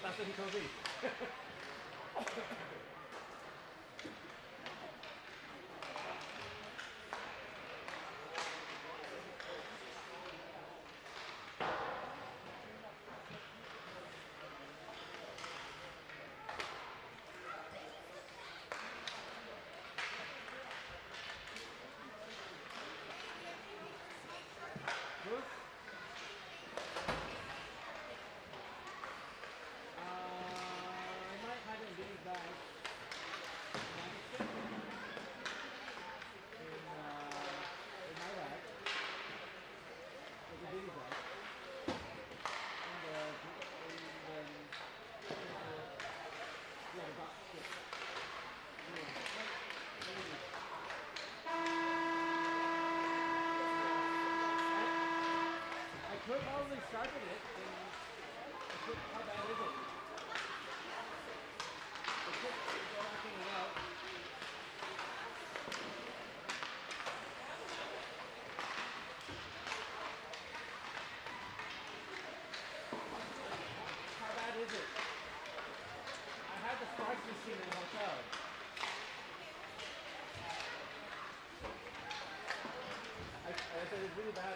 That's what he told me. Could probably sharpen it. How bad is it? How bad is it? I had the sparks machine in the hotel. I said it's really bad.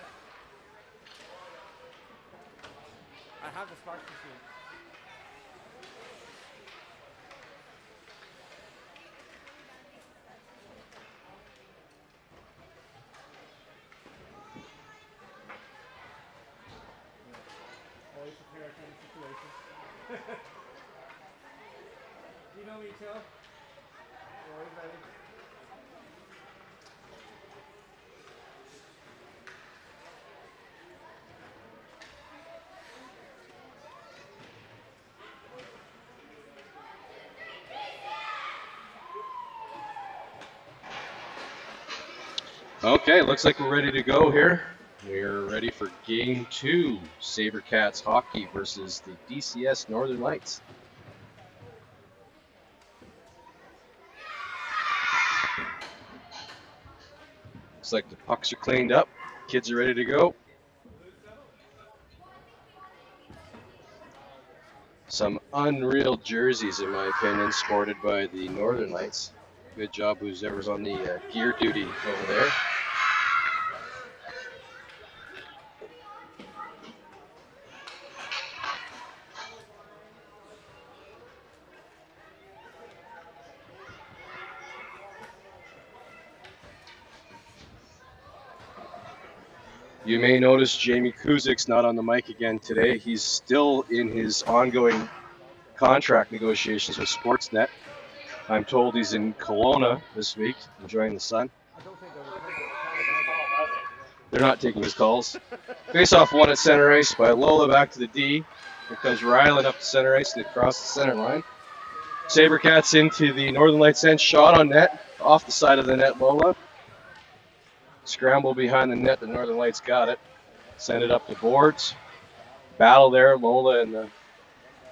I have the sparks machine. Always prepare for any situation. You know me, Joe. You're always ready. Okay, looks like we're ready to go here. We're ready for game 2, Sabercats hockey versus the DCS Northern Lights. Looks like the pucks are cleaned up. Kids are ready to go. Some unreal jerseys, in my opinion, sported by the Northern Lights. Good job, whoever's on the gear duty over there. You may notice Jamie Kuzik's not on the mic again today. He's still in his ongoing contract negotiations with Sportsnet. I'm told he's in Kelowna this week, enjoying the sun. I don't think they're returning his calls, are they? They're not taking his calls. Face-off won at center ice by Lola back to the D. Here comes Ryland up to center ice and across the center line. Sabercats into the Northern Lights end. Shot on net. Off the side of the net, Lola. Scramble behind the net. The Northern Lights got it. Send it up the boards. Battle there. Lola and the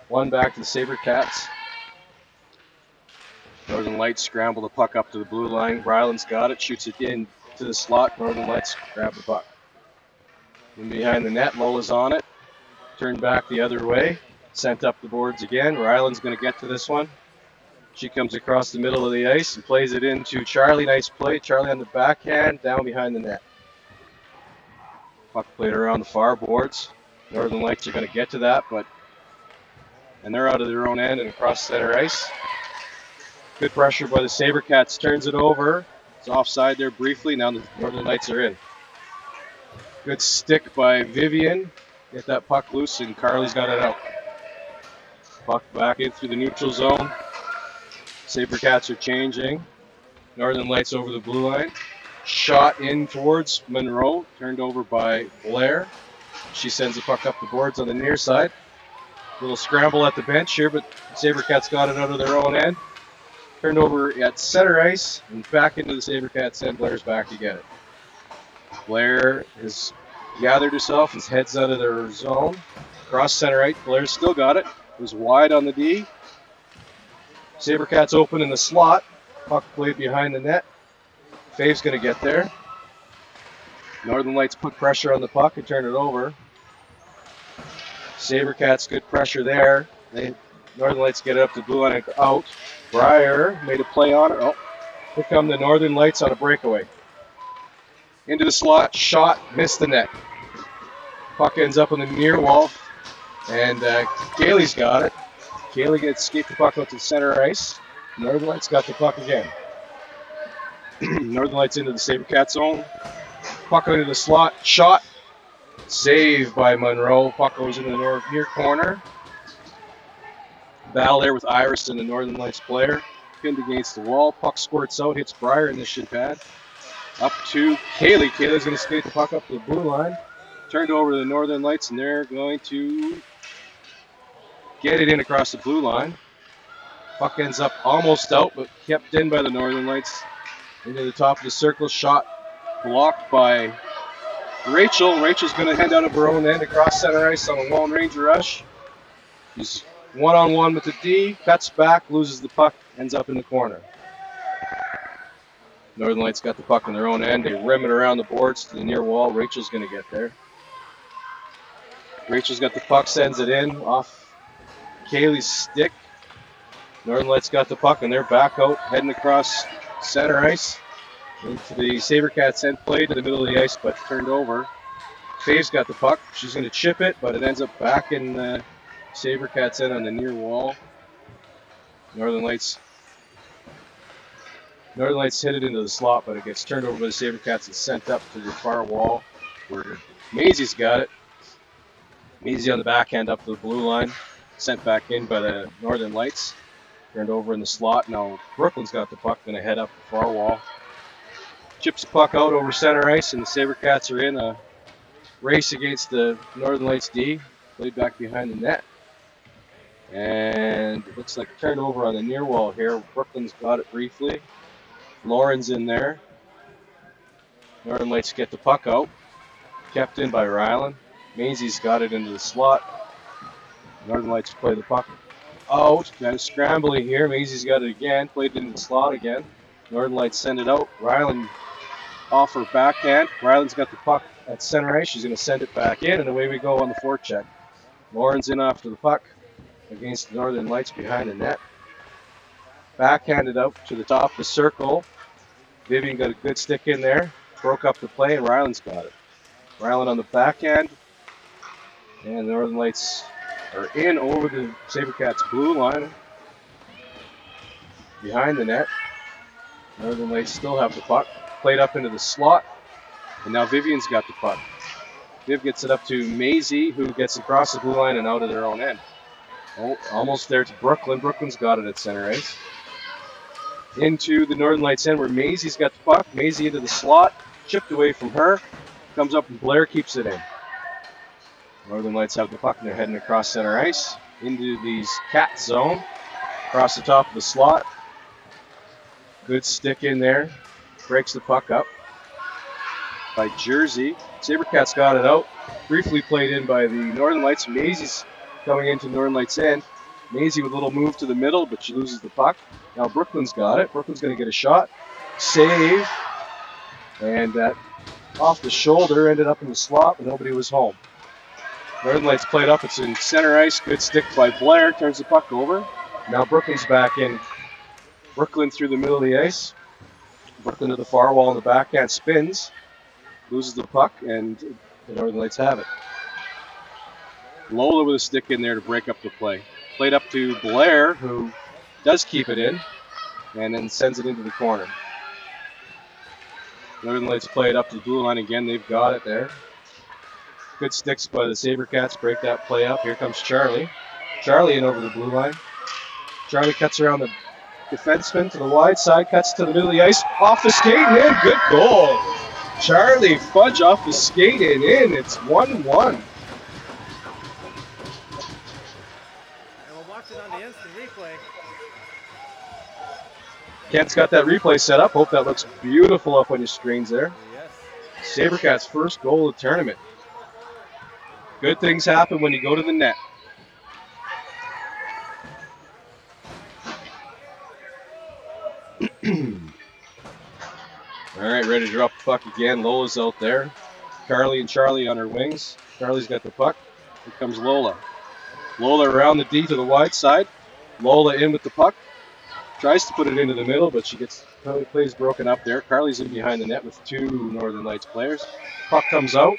one back to the Sabercats. Northern Lights scramble the puck up to the blue line. Ryland's got it. Shoots it in to the slot. Northern Lights grab the puck. In behind the net, Lola's on it. Turned back the other way. Sent up the boards again. Ryland's going to get to this one. She comes across the middle of the ice and plays it into Charlie. Nice play. Charlie on the backhand, down behind the net. Puck played around the far boards. Northern Lights are going to get to that, and they're out of their own end and across center ice. Good pressure by the Sabercats. Turns it over. It's offside there briefly. Now the Northern Lights are in. Good stick by Vivian. Get that puck loose, and Carly's got it out. Puck back in through the neutral zone. Sabercats are changing. Northern Lights over the blue line. Shot in towards Monroe. Turned over by Blair. She sends the puck up the boards on the near side. Little scramble at the bench here, but Sabercats got it out of their own end. Turned over at center ice and back into the Sabercats end. Blair's back to get it. Blair has gathered herself. His head's out of their zone. Cross center right. Blair's still got it. It was wide on the D. Sabercats open in the slot. Puck played behind the net. Fave's going to get there. Northern Lights put pressure on the puck and turn it over. Sabercats good pressure there. Northern Lights get it up to the blue line and out. Breyer made a play on it. Oh, here come the Northern Lights on a breakaway. Into the slot, shot, missed the net. Puck ends up on the near wall, and Kaylee's got it. Kaylee gets skate the puck out to center ice. Northern Lights got the puck again. Northern Lights into the Sabercats zone. Puck into the slot, shot, save by Monroe. Puck goes into the near corner. Battle there with Iris and the Northern Lights player. Pinned against the wall. Puck squirts out, hits Breyer in the shin pad. Up to Kaylee. Kaylee's going to skate the puck up to the blue line. Turned over to the Northern Lights, and they're going to get it in across the blue line. Puck ends up almost out, but kept in by the Northern Lights. Into the top of the circle. Shot blocked by Rachel. Rachel's going to head out of her own end across center ice on a Lone Ranger rush. He's one-on-one with the D. Cuts back, loses the puck, ends up in the corner. Northern Lights got the puck on their own end. They rim it around the boards to the near wall. Rachel's going to get there. Rachel's got the puck, sends it in off Kaylee's stick. Northern Lights got the puck, and they're back out, heading across center ice into the Sabercats end play to the middle of the ice, but turned over. Fave's got the puck. She's going to chip it, but it ends up back in the Sabercats end on the near wall. Northern Lights hit it into the slot, but it gets turned over by the Sabercats and sent up to the far wall where Maisie's got it. Maisie on the backhand up to the blue line. Sent back in by the Northern Lights. Turned over in the slot. Now Brooklyn's got the puck, going to head up the far wall. Chips the puck out over center ice, and the Sabercats are in a race against the Northern Lights D. Played back behind the net. And it looks like a turnover on the near wall here. Brooklyn's got it briefly. Lauren's in there. Northern Lights get the puck out. Kept in by Ryland. Maisie's got it into the slot. Northern Lights play the puck out. Kind of scrambling here. Maisie's got it again. Played into the slot again. Northern Lights send it out. Ryland off her backhand. Ryland's got the puck at center ice. She's going to send it back in, and away we go on the forecheck. Lauren's in after the puck against the Northern Lights behind the net. Backhanded out to the top of the circle. Vivian got a good stick in there. Broke up the play, and Ryland's got it. Ryland on the backhand. And the Northern Lights are in over the Sabercats blue line. Behind the net. Northern Lights still have the puck. Played up into the slot. And now Vivian's got the puck. Viv gets it up to Maisie, who gets across the blue line and out of their own end. Oh, almost there to Brooklyn. Brooklyn's got it at center ice. Into the Northern Lights end where Maisie's got the puck. Maisie into the slot, chipped away from her. Comes up and Blair keeps it in. Northern Lights have the puck and they're heading across center ice into these cat zone. Across the top of the slot. Good stick in there. Breaks the puck up by Jersey. Sabercats got it out. Briefly played in by the Northern Lights. Maisie's coming into Northern Lights end. Maisie with a little move to the middle, but she loses the puck. Now Brooklyn's got it. Brooklyn's going to get a shot. Save. And off the shoulder, ended up in the slot, but nobody was home. Northern Lights played up. It's in center ice. Good stick by Blair. Turns the puck over. Now Brooklyn's back in. Brooklyn through the middle of the ice. Brooklyn to the far wall in the backhand. Spins. Loses the puck, and the Northern Lights have it. Lola with a stick in there to break up the play. Played up to Blair, who does keep it in, and then sends it into the corner. Northern Lights play it up to the blue line again. They've got it there. Good sticks by the Sabercats. Break that play up. Here comes Charlie. Charlie in over the blue line. Charlie cuts around the defenseman to the wide side, cuts to the middle of the ice. Off the skate and in. Good goal. Charlie Fudge off the skate and in. It's 1-1. And we'll watch it on the instant replay. Kent's got that replay set up. Hope that looks beautiful up on your screens there. Yes. Sabercats' first goal of the tournament. Good things happen when you go to the net. All right, ready to drop the puck again. Lola's out there. Carly and Charlie on her wings. Charlie's got the puck. Here comes Lola. Lola around the D to the wide side. Lola in with the puck. Tries to put it into the middle, but she gets plays broken up there. Carly's in behind the net with two Northern Lights players. Puck comes out.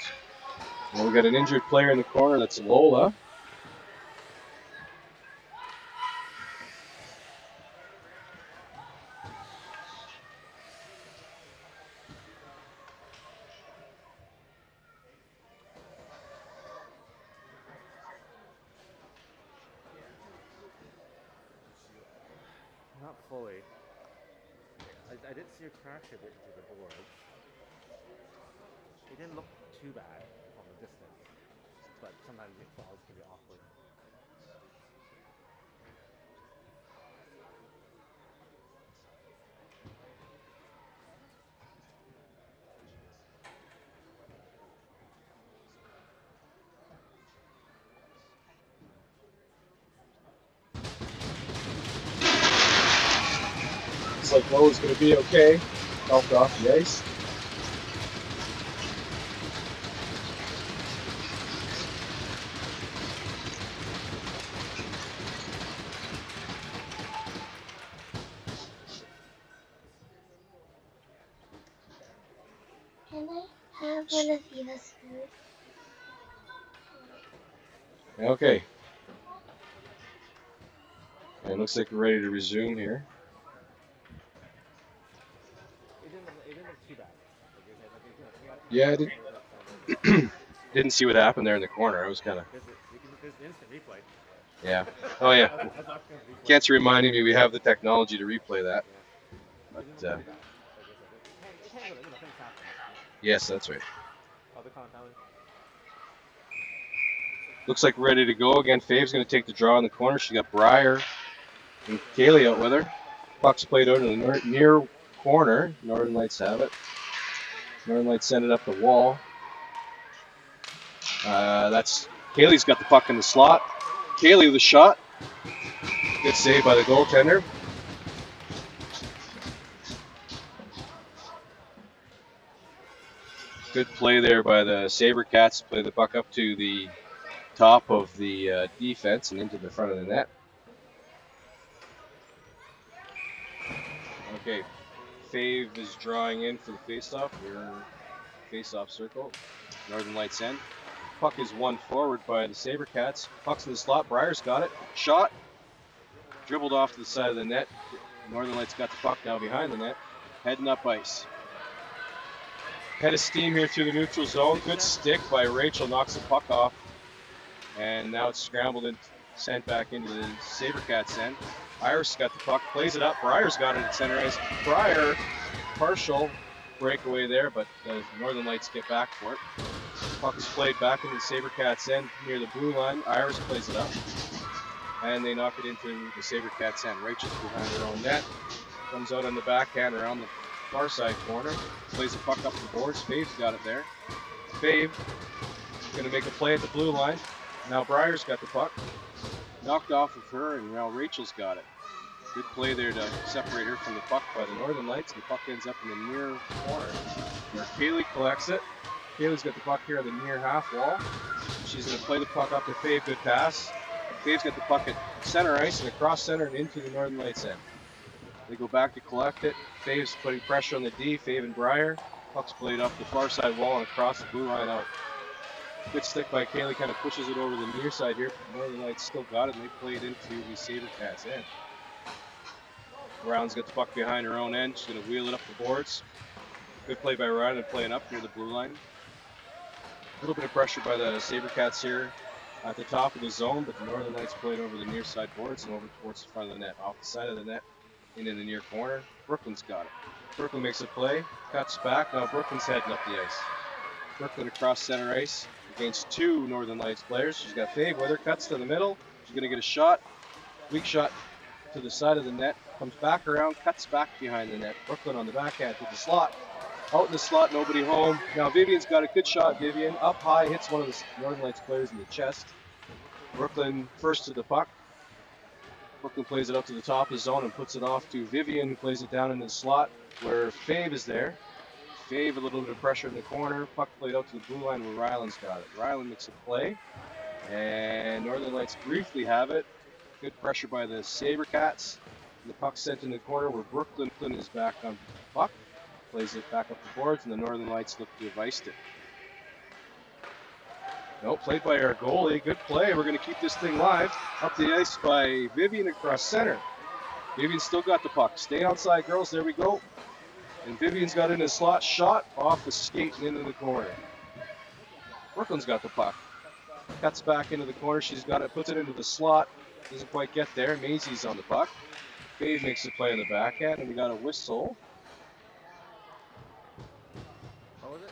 And we got an injured player in the corner. That's Lola. Not fully. I did see her crash a bit to the boards. It didn't look too bad from a distance, but sometimes it falls can be awkward. Looks like Lola's going to be okay. Helped off the ice. Can I have one of Eva's food? Okay. And looks like we're ready to resume here. It didn't look too bad. Yeah, I didn't see what happened there in the corner. I was kind of. There's instant replay. Yeah. Oh yeah. Kent's reminding me we have the technology to replay that. But yes, that's right. Looks like we're ready to go again. Fave's going to take the draw in the corner. She got Breyer and Kaylee out with her. Puck's played out in the near corner. Northern Lights have it. Northern Lights send it up the wall. That's Kaylee's got the puck in the slot. Kaylee with a shot. Good save by the goaltender. Good play there by the Sabercats to play the puck up to the top of the defense and into the front of the net. Okay, Fave is drawing in for the faceoff. We're in faceoff circle. Northern Lights end. Puck is won forward by the Sabercats. Puck's in the slot. Breyer's got it. Shot. Dribbled off to the side of the net. Northern Lights got the puck now behind the net. Heading up ice. Head of steam here through the neutral zone. Good stick by Rachel, knocks the puck off. And now it's scrambled and sent back into the Sabercats end. Iris got the puck, plays it up. Breyer's got it at center ice. Breyer, partial breakaway there, but the Northern Lights get back for it. Puck is played back into the Sabercats end near the blue line. Iris plays it up, and they knock it into the Sabercats end. Rachel's behind her own net. Comes out on the backhand around the far side corner. Plays the puck up the boards. Fave's got it there. Fave going to make a play at the blue line. Now Breyer's got the puck. Knocked off of her, and now Rachel's got it. Good play there to separate her from the puck by the Northern Lights. The puck ends up in the near corner, where Kaylee collects it. Kaylee's got the puck here on the near half wall. She's going to play the puck up to Fave. Good pass. Fave's got the puck at center ice and across center and into the Northern Lights end. They go back to collect it. Fave's putting pressure on the D. Fave and Breyer. Puck's played up the far side wall and across the blue line out. Good stick by Kaylee, kind of pushes it over the near side here. Northern Lights still got it, and they play it into the Sabercats end. Brown's got the puck behind her own end. She's going to wheel it up the boards. Good play by Ryan playing up near the blue line. A little bit of pressure by the Sabercats here at the top of the zone, but the Northern Lights played over the near side boards and over towards the front of the net. Off the side of the net, into the near corner. Brooklyn's got it. Brooklyn makes a play, cuts back. Now Brooklyn's heading up the ice. Brooklyn across center ice against two Northern Lights players. She's got Fave with her, cuts to the middle. She's going to get a shot. Weak shot to the side of the net. Comes back around, cuts back behind the net. Brooklyn on the backhand to the slot. Out in the slot, nobody home. Now Vivian's got a good shot. Vivian up high, hits one of the Northern Lights players in the chest. Brooklyn first to the puck. Brooklyn plays it up to the top of the zone and puts it off to Vivian, who plays it down in the slot where Fave is there. Fave, a little bit of pressure in the corner. Puck played out to the blue line where Ryland's got it. Ryland makes a play, and Northern Lights briefly have it. Good pressure by the Sabercats. The puck sent in the corner where Brooklyn is back on the puck. Plays it back up the boards, and the Northern Lights look to have iced it. No, played by our goalie. Good play. We're going to keep this thing live. Up the ice by Vivian across center. Vivian still got the puck. Stay outside, girls. There we go. And Vivian's got in a slot shot off the skate and into the corner. Brooklyn's got the puck. Cuts back into the corner. She's got it, puts it into the slot. Doesn't quite get there. Maisie's on the puck. Fave makes a play on the backhand, and we got a whistle. What was it?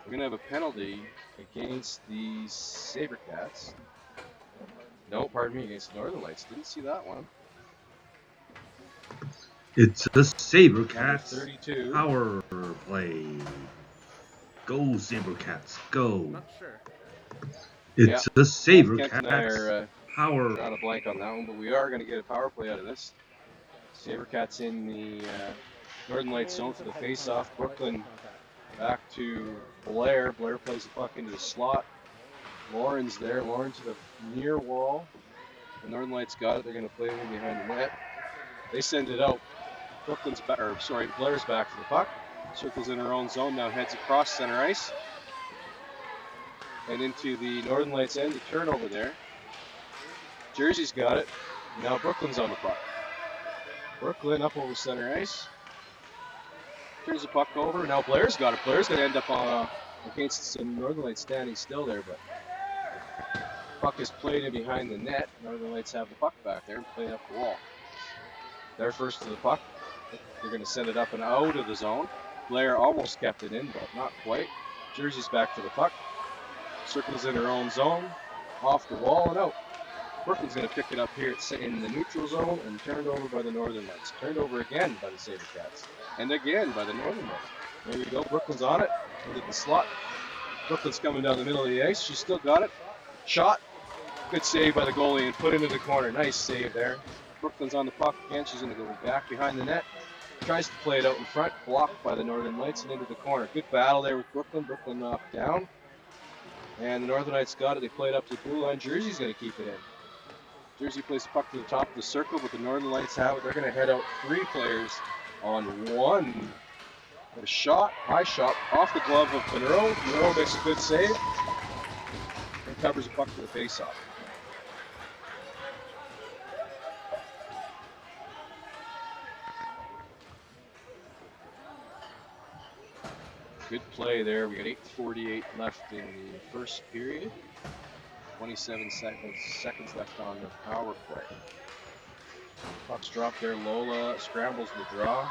We're going to have a penalty against the Sabercats. No, pardon me, against the Northern Lights. Didn't see that one. It's the Sabercats 32. power play. Go Sabercats, go. Not sure. It's the Kent and I Sabercats are power. on a blank on that one, but we are going to get a power play out of this. Sabercats in the Northern Lights zone for the face-off. Brooklyn back to Blair. Blair plays the puck into the slot. Lauren's there. Lauren to the near wall. The Northern Lights got it. They're going to play it behind the net. They send it out. Blair's back to the puck. Circles in her own zone. Now heads across center ice and into the Northern Lights end. The turnover there. Jersey's got it. Now Brooklyn's on the puck. Brooklyn up over center ice. Turns the puck over. Now Blair's got it. Blair's going to end up against some Northern Lights standing still there, but puck is played in behind the net. Northern Lights have the puck back there and play up the wall. They're first to the puck. They're going to send it up and out of the zone. Blair almost kept it in, but not quite. Jersey's back to the puck. Circles in her own zone. Off the wall and out. Brooklyn's going to pick it up here in the neutral zone and turned over by the Northern Lights. Turned over again by the Sabercats. And again by the Northern Lights. There we go. Brooklyn's on it. Into the slot. Brooklyn's coming down the middle of the ice. She's still got it. Shot. Good save by the goalie and put into the corner. Nice save there. Brooklyn's on the puck again. She's going to go back behind the net. Tries to play it out in front. Blocked by the Northern Lights and into the corner. Good battle there with Brooklyn. Brooklyn knocked down. And the Northern Lights got it. They played up to the blue line. Jersey's going to keep it in. Jersey plays the puck to the top of the circle, but the Northern Lights have it. They're going to head out three players on one. A shot, high shot, off the glove of Monroe. Monroe makes a good save and covers the puck to the faceoff. Good play there. We got 8:48 left in the first period. 27 seconds left on the power play. Puck's dropped there. Lola scrambles the draw.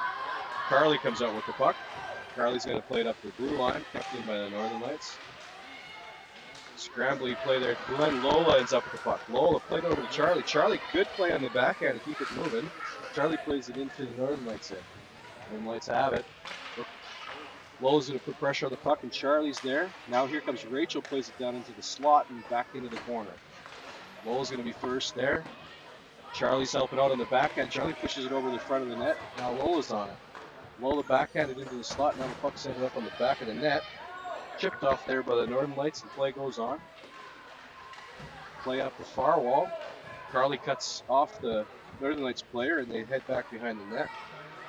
Carly comes out with the puck. Carly's going to play it up the blue line, kept in by the Northern Lights. Scrambly play there. Glenn Lola ends up with the puck. Lola played over to Charlie. Charlie, good play on the backhand to keep it moving. Charlie plays it into the Northern Lights in. Northern Lights have it. Lola's going to put pressure on the puck, and Charlie's there. Now here comes Rachel, plays it down into the slot and back into the corner. Lola's going to be first there. Charlie's helping out on the backhand. Charlie pushes it over the front of the net. Now Lola's on it. Lola backhanded into the slot. Now the puck's ended up on the back of the net. Chipped off there by the Northern Lights, and play goes on. Play up the far wall. Carly cuts off the Northern Lights player, and they head back behind the net.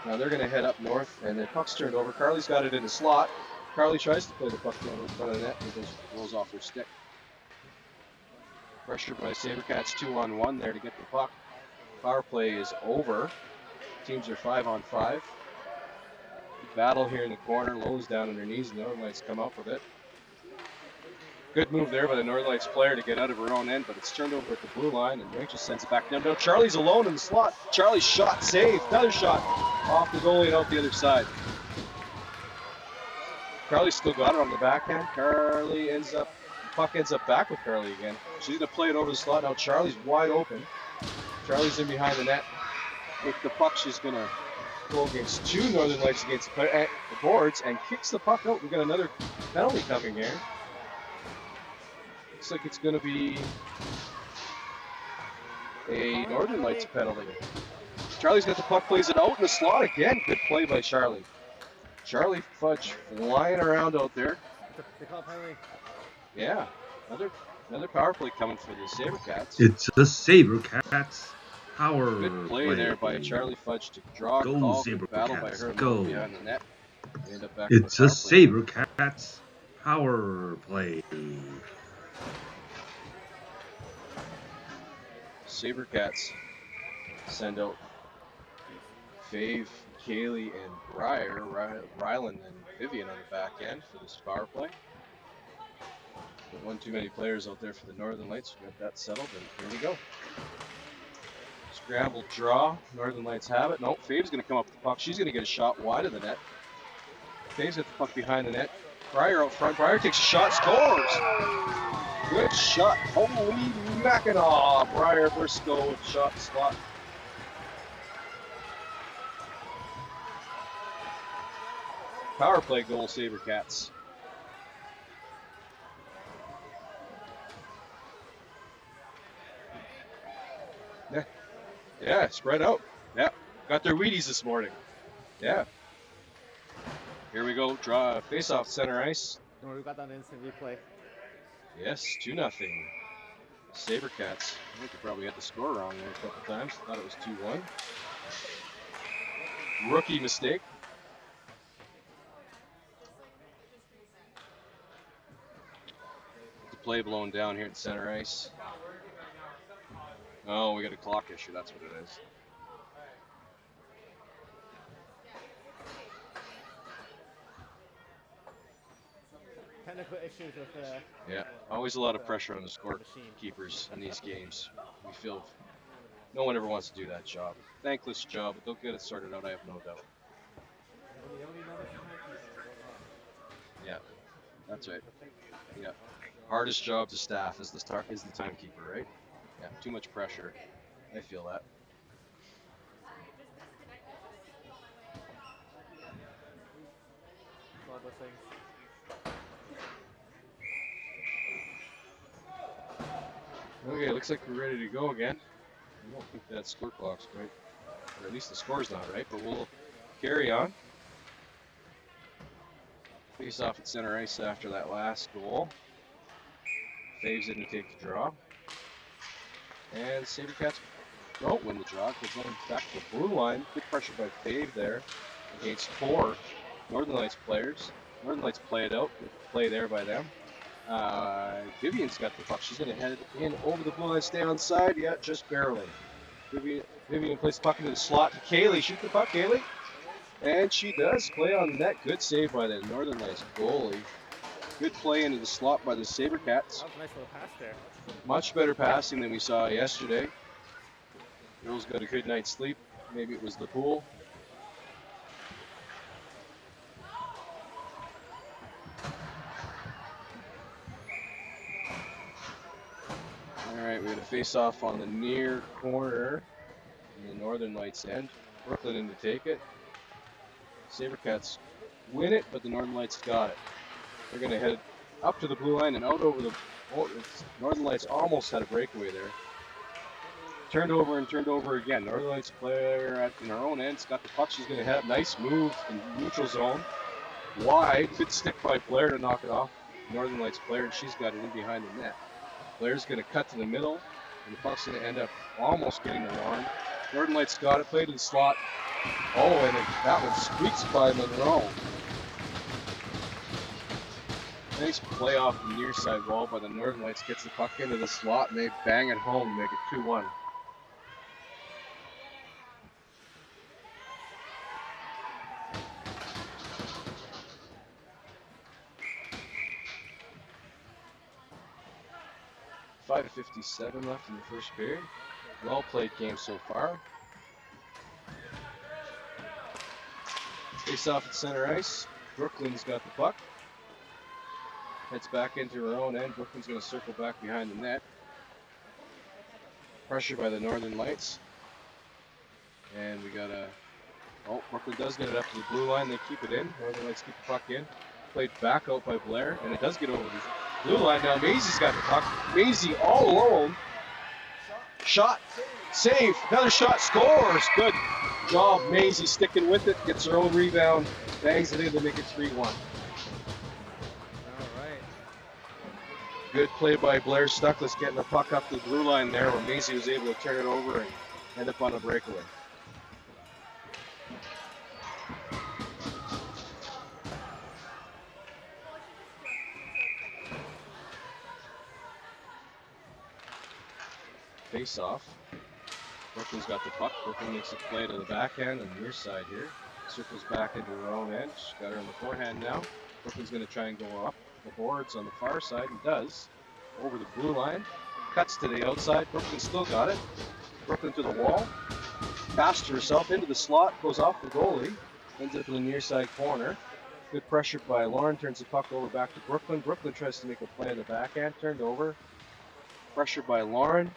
Now they're going to head up north, and the puck's turned over. Carly's got it in the slot. Carly tries to play the puck down in front of the net, and it rolls off her stick. Pressure by Sabercats 2-on-1 there to get the puck. Power play is over. Teams are 5-on-5. Battle here in the corner. Lola's down on her knees. The Northern Lights come up with it. Good move there by the Northern Lights player to get out of her own end, but it's turned over at the blue line, and Rachel sends it back down. Now Charlie's alone in the slot. Charlie's shot saved. Another shot off the goalie and out the other side. Carly's still got it on the backhand. Puck ends up back with Carly again. She's going to play it over the slot. Now Charlie's wide open. Charlie's in behind the net. With the puck, she's going to go against two Northern Lights against the boards and kicks the puck out. We've got another penalty coming here. Looks like it's going to be a Northern Lights penalty. Charlie's got the puck, plays it out in the slot again. Good play by Charlie. Charlie Fudge flying around out there. They call it penalty. Yeah, another power play coming for the Sabercats. It's the Sabercats power Good play there by Charlie Fudge to draw Go, call. Good battle by Sabercats, her go. behind the net. They end up back It's in a the power play. Sabercats power play. Sabercats send out Fave, Kaylee, and Briar, Ryland, and Vivian on the back end for this power play. But one too many players out there for the Northern Lights. We got that settled, and here we go. Scramble draw. Northern Lights have it. No, Fave's going to come up with the puck. She's going to get a shot wide of the net. Fave's got the puck behind the net. Briar out front. Briar takes a shot, scores! Good shot. Holy Mackinaw! Briar Briscoe with shot slot. Power play goal, Sabercats. Yeah, spread out. Yeah, got their Wheaties this morning. Yeah. Here we go. Draw face off center ice. Don't worry, we got that instant replay. Yes, 2-0. Sabercats. I think they probably had the score wrong there a couple times. Thought it was 2-1. Rookie mistake. The play blown down here at center ice. Oh, we got a clock issue. That's what it is. Technical issues with Yeah, always a lot of pressure on the scorekeepers in these games. We feel no one ever wants to do that job. Thankless job, but they'll get it sorted out, I have no doubt. Yeah, that's right. Yeah, hardest job to staff is the timekeeper, right? Yeah, too much pressure. I feel that. all those things. Okay, looks like we're ready to go again. I don't think that score clock's right, or at least the score's not right, but we'll carry on. Face off at center ice after that last goal. Faves didn't take the draw. And Sabercats don't win the draw because then back to the blue line. Good pressure by Fave there against 4 Northern Lights players. Northern Lights play it out. Good play there by them. Vivian's got the puck. She's going to head it in over the blue line, stay on side. Yeah, just barely. Vivian plays the puck into the slot to Kaylee. Shoot the puck, Kaylee. And she does play on the net. Good save by the Northern Lights goalie. Good play into the slot by the Sabercats. That was a nice little pass there. Much better passing than we saw yesterday. Girls got a good night's sleep. Maybe it was the pool. Alright, we got a face-off on the near corner in the Northern Lights end. Brooklyn in to take it. Sabercats win it, but the Northern Lights got it. They're going to head up to the blue line and out over the... Oh, Northern Lights almost had a breakaway there. Turned over and turned over again. Northern Lights player in our own end. Got the puck. She's going to head up. Nice move in neutral zone. Wide. Good stick by Blair to knock it off. Northern Lights player, and she's got it in behind the net. Blair's going to cut to the middle, and the puck's going to end up almost getting the lawn. Northern Lights got it, played to the slot. Oh, and that one squeaks by Monroe. Nice play off the near side wall by the Northern Lights. Gets the puck into the slot, and they bang it home to make it 2-1. .57 left in the first period. Well played game so far. Face off at center ice. Brooklyn's got the puck. Heads back into her own end. Brooklyn's going to circle back behind the net. Pressure by the Northern Lights. And we got a... Oh, Brooklyn does get it up to the blue line. They keep it in. Northern Lights keep the puck in. Played back out by Blair. And it does get over the blue line. Now Maisie's got the puck. Maisie all alone. Shot. Save. Another shot. Scores. Good job. Maisie sticking with it. Gets her own rebound. Bangs it in to make it 3-1. Good play by Blair Stuckless, getting the puck up to the blue line there when Maisie was able to turn it over and end up on a breakaway. Face off. Brooklyn's got the puck. Brooklyn makes a play to the backhand on the near side here. Circles back into her own end. She's got her on the forehand now. Brooklyn's going to try and go up the boards on the far side, and does. Over the blue line, cuts to the outside. Brooklyn still got it. Brooklyn to the wall, passed herself into the slot, goes off the goalie, ends up in the near side corner. Good pressure by Lauren, turns the puck over back to Brooklyn. Brooklyn tries to make a play on the backhand, turned over. Pressure by Lauren,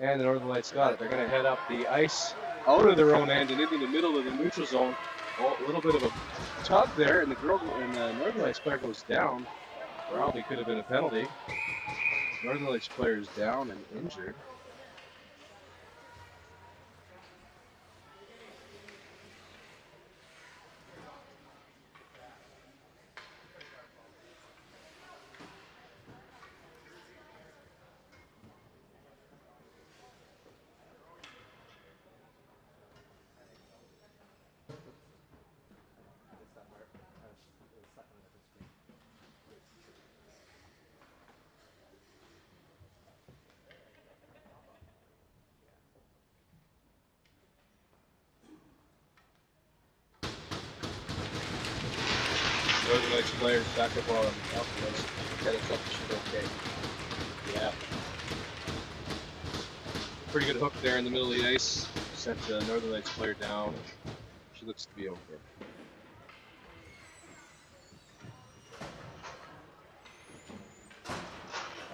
and the Northern Lights got it. They're going to head up the ice, out of their own end and into the middle of the neutral zone. Oh, a little bit of a tug there, and the Northern Lights player goes down. Probably could have been a penalty. Northern Lights player is down and injured. Northern Lights players back up on outpost. Get it up, she's okay. Yeah. Pretty good hook there in the middle of the ice. Sent the Northern Lights player down. She looks to be okay.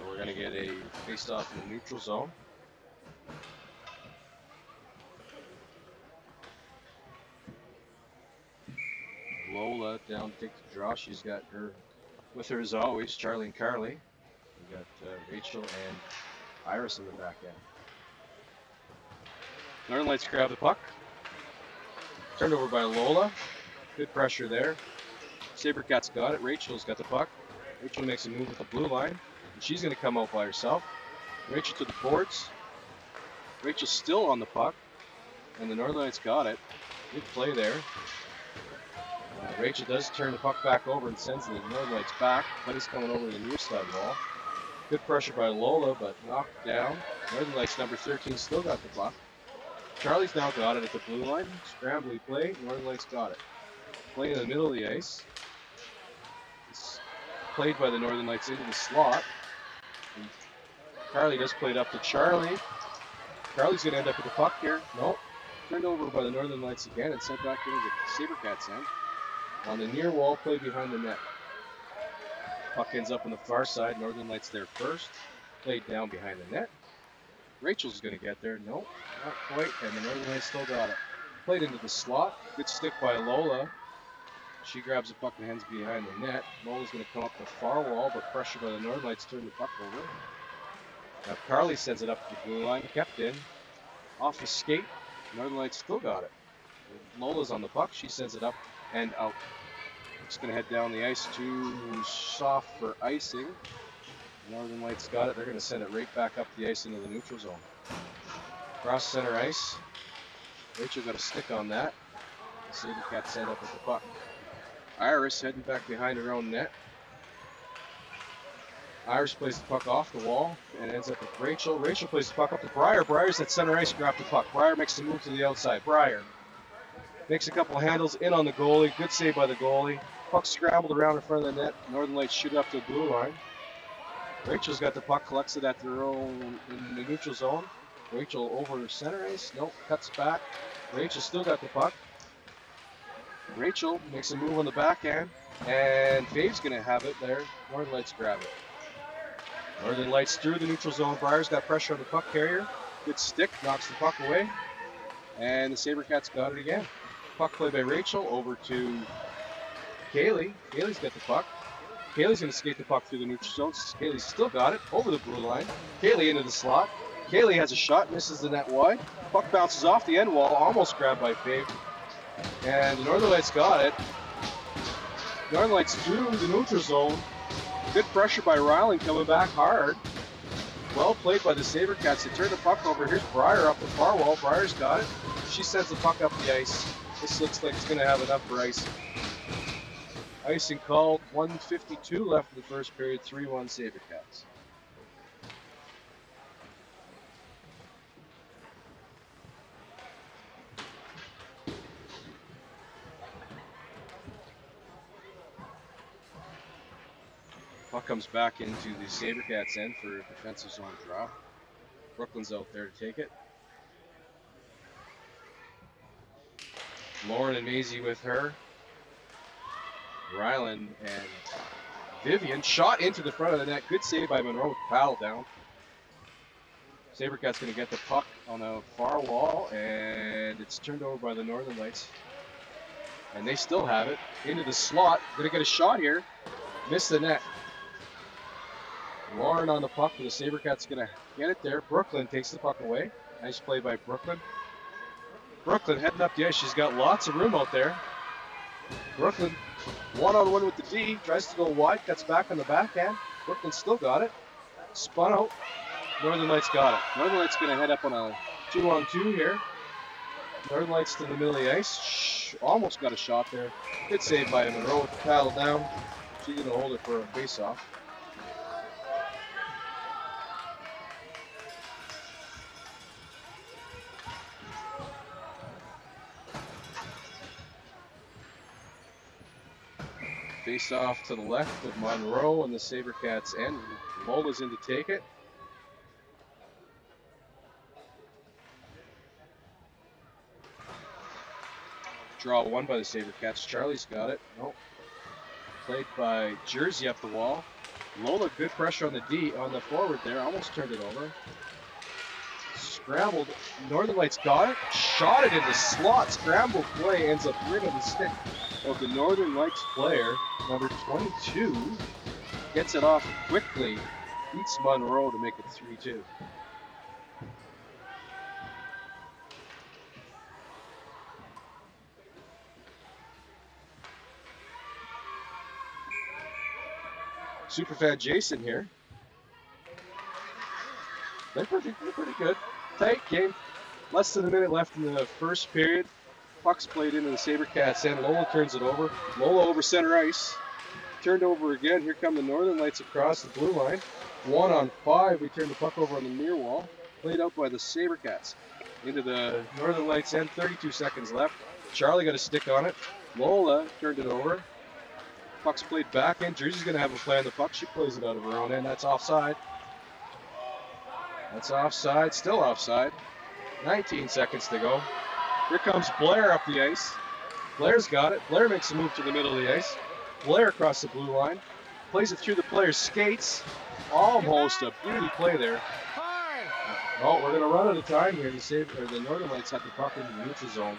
We're going to get a face-off in the neutral zone. Lola down to take the draw. She's got her with her as always, Charlie and Carly. We got Rachel and Iris in the back end. Northern Lights grab the puck. Turned over by Lola. Good pressure there. Sabercats got it. Rachel's got the puck. Rachel makes a move with the blue line. And she's going to come out by herself. Rachel to the boards. Rachel's still on the puck. And the Northern Lights got it. Good play there. Rachel does turn the puck back over and sends the Northern Lights back. Buddy's coming over to the near side wall. Good pressure by Lola, but knocked down. Northern Lights number 13 still got the puck. Charlie's now got it at the blue line. Scrambly play. Northern Lights got it. Play in the middle of the ice. It's played by the Northern Lights into the slot. And Carly just played up to Charlie. Charlie's going to end up with the puck here. Nope. Turned over by the Northern Lights again and sent back into the Sabercats end. On the near wall, play behind the net. Puck ends up on the far side. Northern Lights there first. Played down behind the net. Rachel's going to get there. Nope, not quite. And the Northern Lights still got it. Played into the slot. Good stick by Lola. She grabs the puck and hands behind the net. Lola's going to come up the far wall, but pressure by the Northern Lights turned the puck over. Now Carly sends it up to the blue line. Kept in. Off the skate. Northern Lights still got it. Lola's on the puck. She sends it up and out. It's going to head down the ice, too soft for icing. Northern Lights got it. They're going to send it right back up the ice into the neutral zone. Cross center ice. Rachel got a stick on that. The Sabercats send up with the puck. Iris heading back behind her own net. Iris plays the puck off the wall and ends up with Rachel. Rachel plays the puck up to Briar. Briar's at center ice, grab the puck. Briar makes the move to the outside. Briar makes a couple handles in on the goalie. Good save by the goalie. Puck scrambled around in front of the net. Northern Lights shoot up to the blue line. Rachel's got the puck, collects it at their own in the neutral zone. Rachel over center ice. Nope, cuts back. Rachel still got the puck. Rachel makes a move on the backhand, and Fave's going to have it there. Northern Lights grab it. Northern Lights through the neutral zone. Briar's got pressure on the puck carrier. Good stick, knocks the puck away. And the Sabercats got it again. Puck play by Rachel over to Kaylee. Kaylee's got the puck. Kaylee's going to skate the puck through the neutral zone. Kaylee's still got it over the blue line. Kaylee into the slot. Kaylee has a shot, misses the net wide. Puck bounces off the end wall, almost grabbed by Fave. And the Northern Lights got it. Northern Lights through the neutral zone. Good pressure by Ryland coming back hard. Well played by the Sabercats. They turn the puck over. Here's Briar up the far wall. Briar's got it. She sends the puck up the ice. This looks like it's going to have enough for icing. Icing called. 1:52 left in the first period. 3-1 Sabercats. Puck comes back into the Sabercats end for a defensive zone draw. Brooklyn's out there to take it. Lauren and Maisie with her. Ryland and Vivian shot into the front of the net. Good save by Monroe with the paddle down. Sabercats going to get the puck on the far wall, and it's turned over by the Northern Lights. And they still have it. Into the slot. Going to get a shot here. Miss the net. Lauren on the puck, and the Sabercats going to get it there. Brooklyn takes the puck away. Nice play by Brooklyn. Brooklyn heading up the ice. She's got lots of room out there. Brooklyn one-on-one with the D. Tries to go wide. Cuts back on the backhand. Brooklyn still got it. Spun out. Northern Lights got it. Northern Lights going to head up on a 2-on-2 here. Northern Lights to the middle of the ice. Almost got a shot there. Good save by Monroe with the paddle down. She's going to hold it for a face-off. Face off to the left of Monroe and the Sabercats end. Lola's in to take it. Draw one by the Sabercats. Charlie's got it. Nope. Played by Jersey up the wall. Lola, good pressure on the D, on the forward there. Almost turned it over. Scrambled. Northern Lights got it. Shot it in the slot. Scrambled play ends up right on the stick of the Northern Lights player. Number 22 gets it off quickly. Beats Monroe to make it 3-2. Superfan Jason here. They're pretty good. Tight game. Less than a minute left in the first period. Puck's played into the Sabercats end. Lola turns it over. Lola over center ice. Turned over again. Here come the Northern Lights across the blue line. 1-on-5. We turn the puck over on the near wall. Played out by the Sabercats. into the Northern Lights end. 32 seconds left. Charlie got a stick on it. Lola turned it over. Puck's played back in. Jersey's going to have a play on the puck. She plays it out of her own end. That's offside. That's offside. Still offside. 19 seconds to go. Here comes Blair up the ice. Blair's got it. Blair makes a move to the middle of the ice. Blair across the blue line. Plays it through the player's skates. Almost a beauty play there. Oh, we're going to run out of time here. The Northern Lights have the puck into the neutral zone.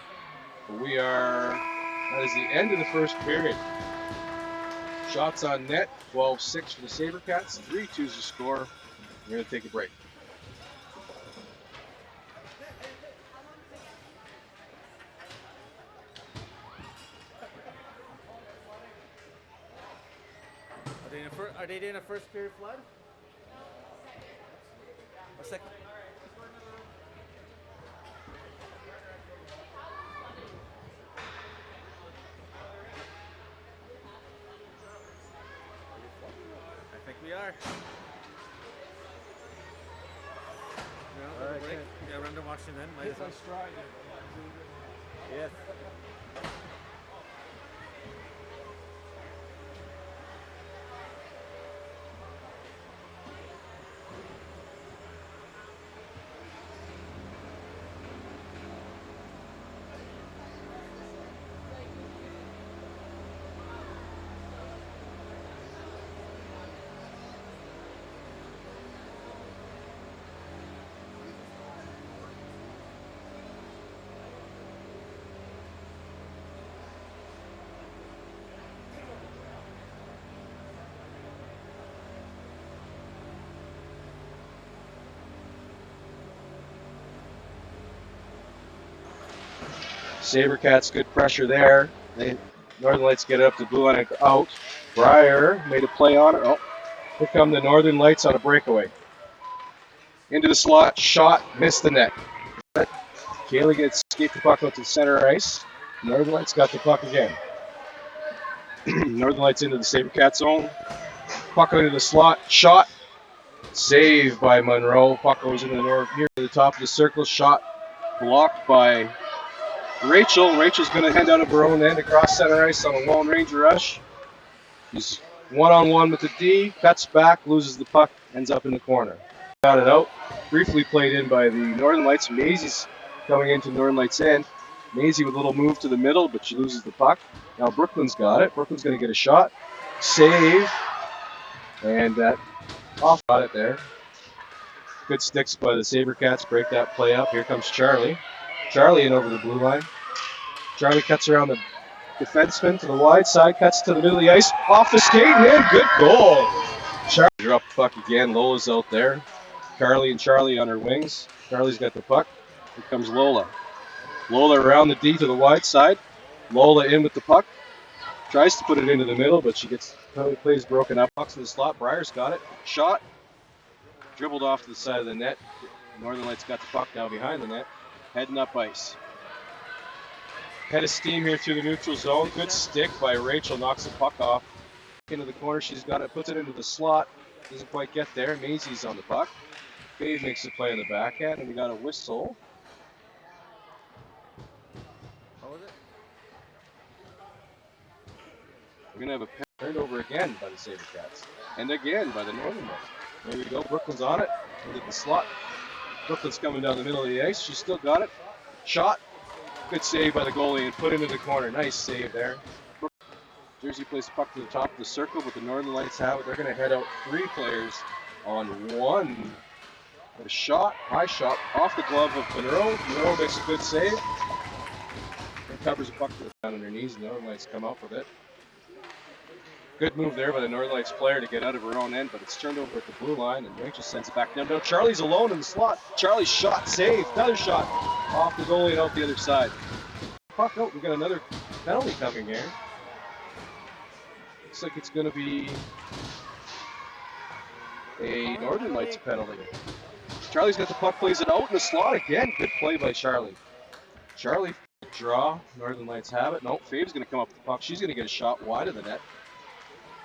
But that is the end of the first period. Shots on net, 12-6 for the Sabercats. 3-2's the score. We're going to take a break. Are they in a first period flood? A second. I think we are. Break. Yeah, random watching then. Might as well. Yes. Sabercats, good pressure there. Northern Lights get it up to blue line and out. Breyer made a play on it. Oh, here come the Northern Lights on a breakaway. Into the slot, shot, missed the net. Kaylee gets skate the puck out to center ice. Northern Lights got the puck again. Northern Lights into the Sabercats zone. Puck into the slot, shot, saved by Monroe. Puck goes into near the top of the circle, shot blocked by Rachel. Rachel's going to head out of her own end across center ice on a Lone Ranger rush. He's one-on-one with the D, cuts back, loses the puck, ends up in the corner. Got it out. Briefly played in by the Northern Lights. Maisie's coming into Northern Lights end. Maisie with a little move to the middle, but she loses the puck. Now Brooklyn's got it. Brooklyn's going to get a shot. Save. And that off got it there. Good sticks by the Sabercats. Break that play up. Here comes Charlie. Charlie in over the blue line. Charlie cuts around the defenseman to the wide side, cuts to the middle of the ice, off the skate, in, good goal. Charlie dropped the puck again. Lola's out there. Carly and Charlie on her wings. Charlie's got the puck. Here comes Lola. Lola around the D to the wide side. Lola in with the puck. Tries to put it into the middle, but she gets plays broken up. Puck's in the slot. Breyer's got it. Shot. Dribbled off to the side of the net. Northern Lights got the puck now behind the net. Heading up ice. Head of steam here through the neutral zone. Good stick by Rachel. Knocks the puck off. Into the corner. She's got it. Puts it into the slot. Doesn't quite get there. Maisie's on the puck. Dave makes the play on the backhand, and we got a whistle. What was it? We're going to have a pen turned over again by the Sabercats. And again by the Northern Lights. There we go. Brooklyn's on it. Into the slot. Brooklyn's coming down the middle of the ice. She's still got it. Shot. Good save by the goalie and put into the corner. Nice save there. Jersey plays the puck to the top of the circle, but the Northern Lights have it. They're going to head out 3 players on 1. A shot, high shot, off the glove of Monroe. Monroe makes a good save. And covers the puck down on her knees. The Northern Lights come up with it. Good move there by the Northern Lights player to get out of her own end, but it's turned over at the blue line, and Rachel sends it back down. Now Charlie's alone in the slot. Charlie's shot, save, another shot. Off the goalie and out the other side. Puck out, we got another penalty coming here. Looks like it's going to be a Northern Lights penalty. Charlie's got the puck, plays it out in the slot again. Good play by Charlie. Charlie draw. Northern Lights have it. No, Fave's going to come up with the puck. She's going to get a shot wide of the net.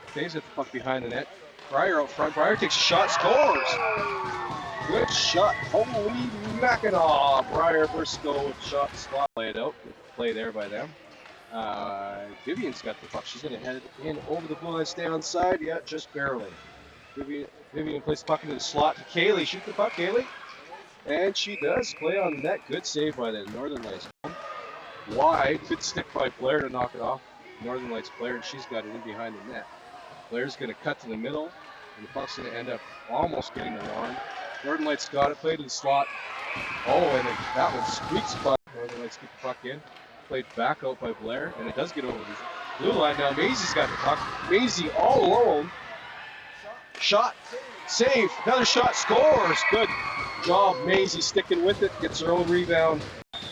Fave's got the puck behind the net. Breyer out front. Breyer takes a shot, scores. Good shot. Holy Mackinaw. Briar Briscoe shot slot played out. Good play there by them. Vivian's got the puck. She's going to head in over the blue line, stay on side. Yeah, just barely. Vivian plays the puck into the slot to Kaylee. Shoot the puck, Kaylee. And she does play on net. Good save by the Northern Lights. Wide. Good stick by Blair to knock it off. Northern Lights player, and she's got it in behind the net. Blair's going to cut to the middle, and the puck's going to end up almost getting the lawn. Northern Lights got it, played to the slot. Oh, and that one squeaks by. Northern Lights get the puck in. Played back out by Blair, and it does get over the blue line. Now Maisie's got the puck. Maisie all alone. Shot, save, another shot, scores. Good job, Maisie sticking with it. Gets her own rebound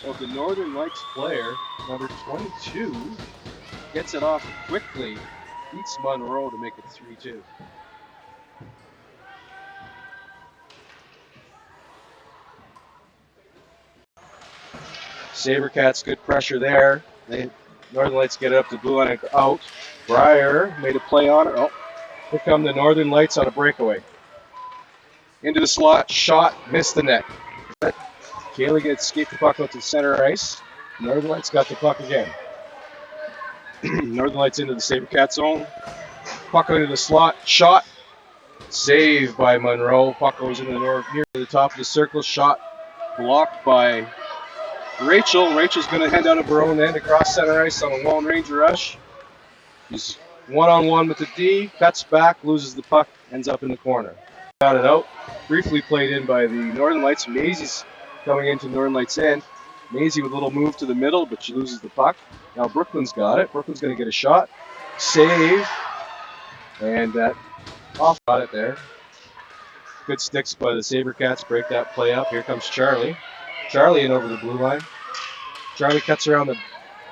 of the Northern Lights player, number 22. Gets it off quickly. Beats Monroe to make it 3-2. Sabercats, good pressure there. Northern Lights get it up to blue line and out. Briar made a play on it. Oh, here come the Northern Lights on a breakaway. Into the slot, shot, missed the net. Kaylee gets skate the puck out to center ice. Northern Lights got the puck again. Northern Lights into the Sabercats zone. Puck into the slot, shot, save by Monroe. Puck goes into near the top of the circle, shot blocked by Rachel. Rachel's going to head out of her own end across center ice on a Lone Ranger rush. He's one-on-one with the D, cuts back, loses the puck, ends up in the corner. Got it out. Briefly played in by the Northern Lights. Maisie's coming into Northern Lights end. Maisie with a little move to the middle, but she loses the puck. Now Brooklyn's got it. Brooklyn's going to get a shot. Save. And that off got it there. Good sticks by the Sabercats. Break that play up. Here comes Charlie. Charlie in over the blue line. Charlie cuts around the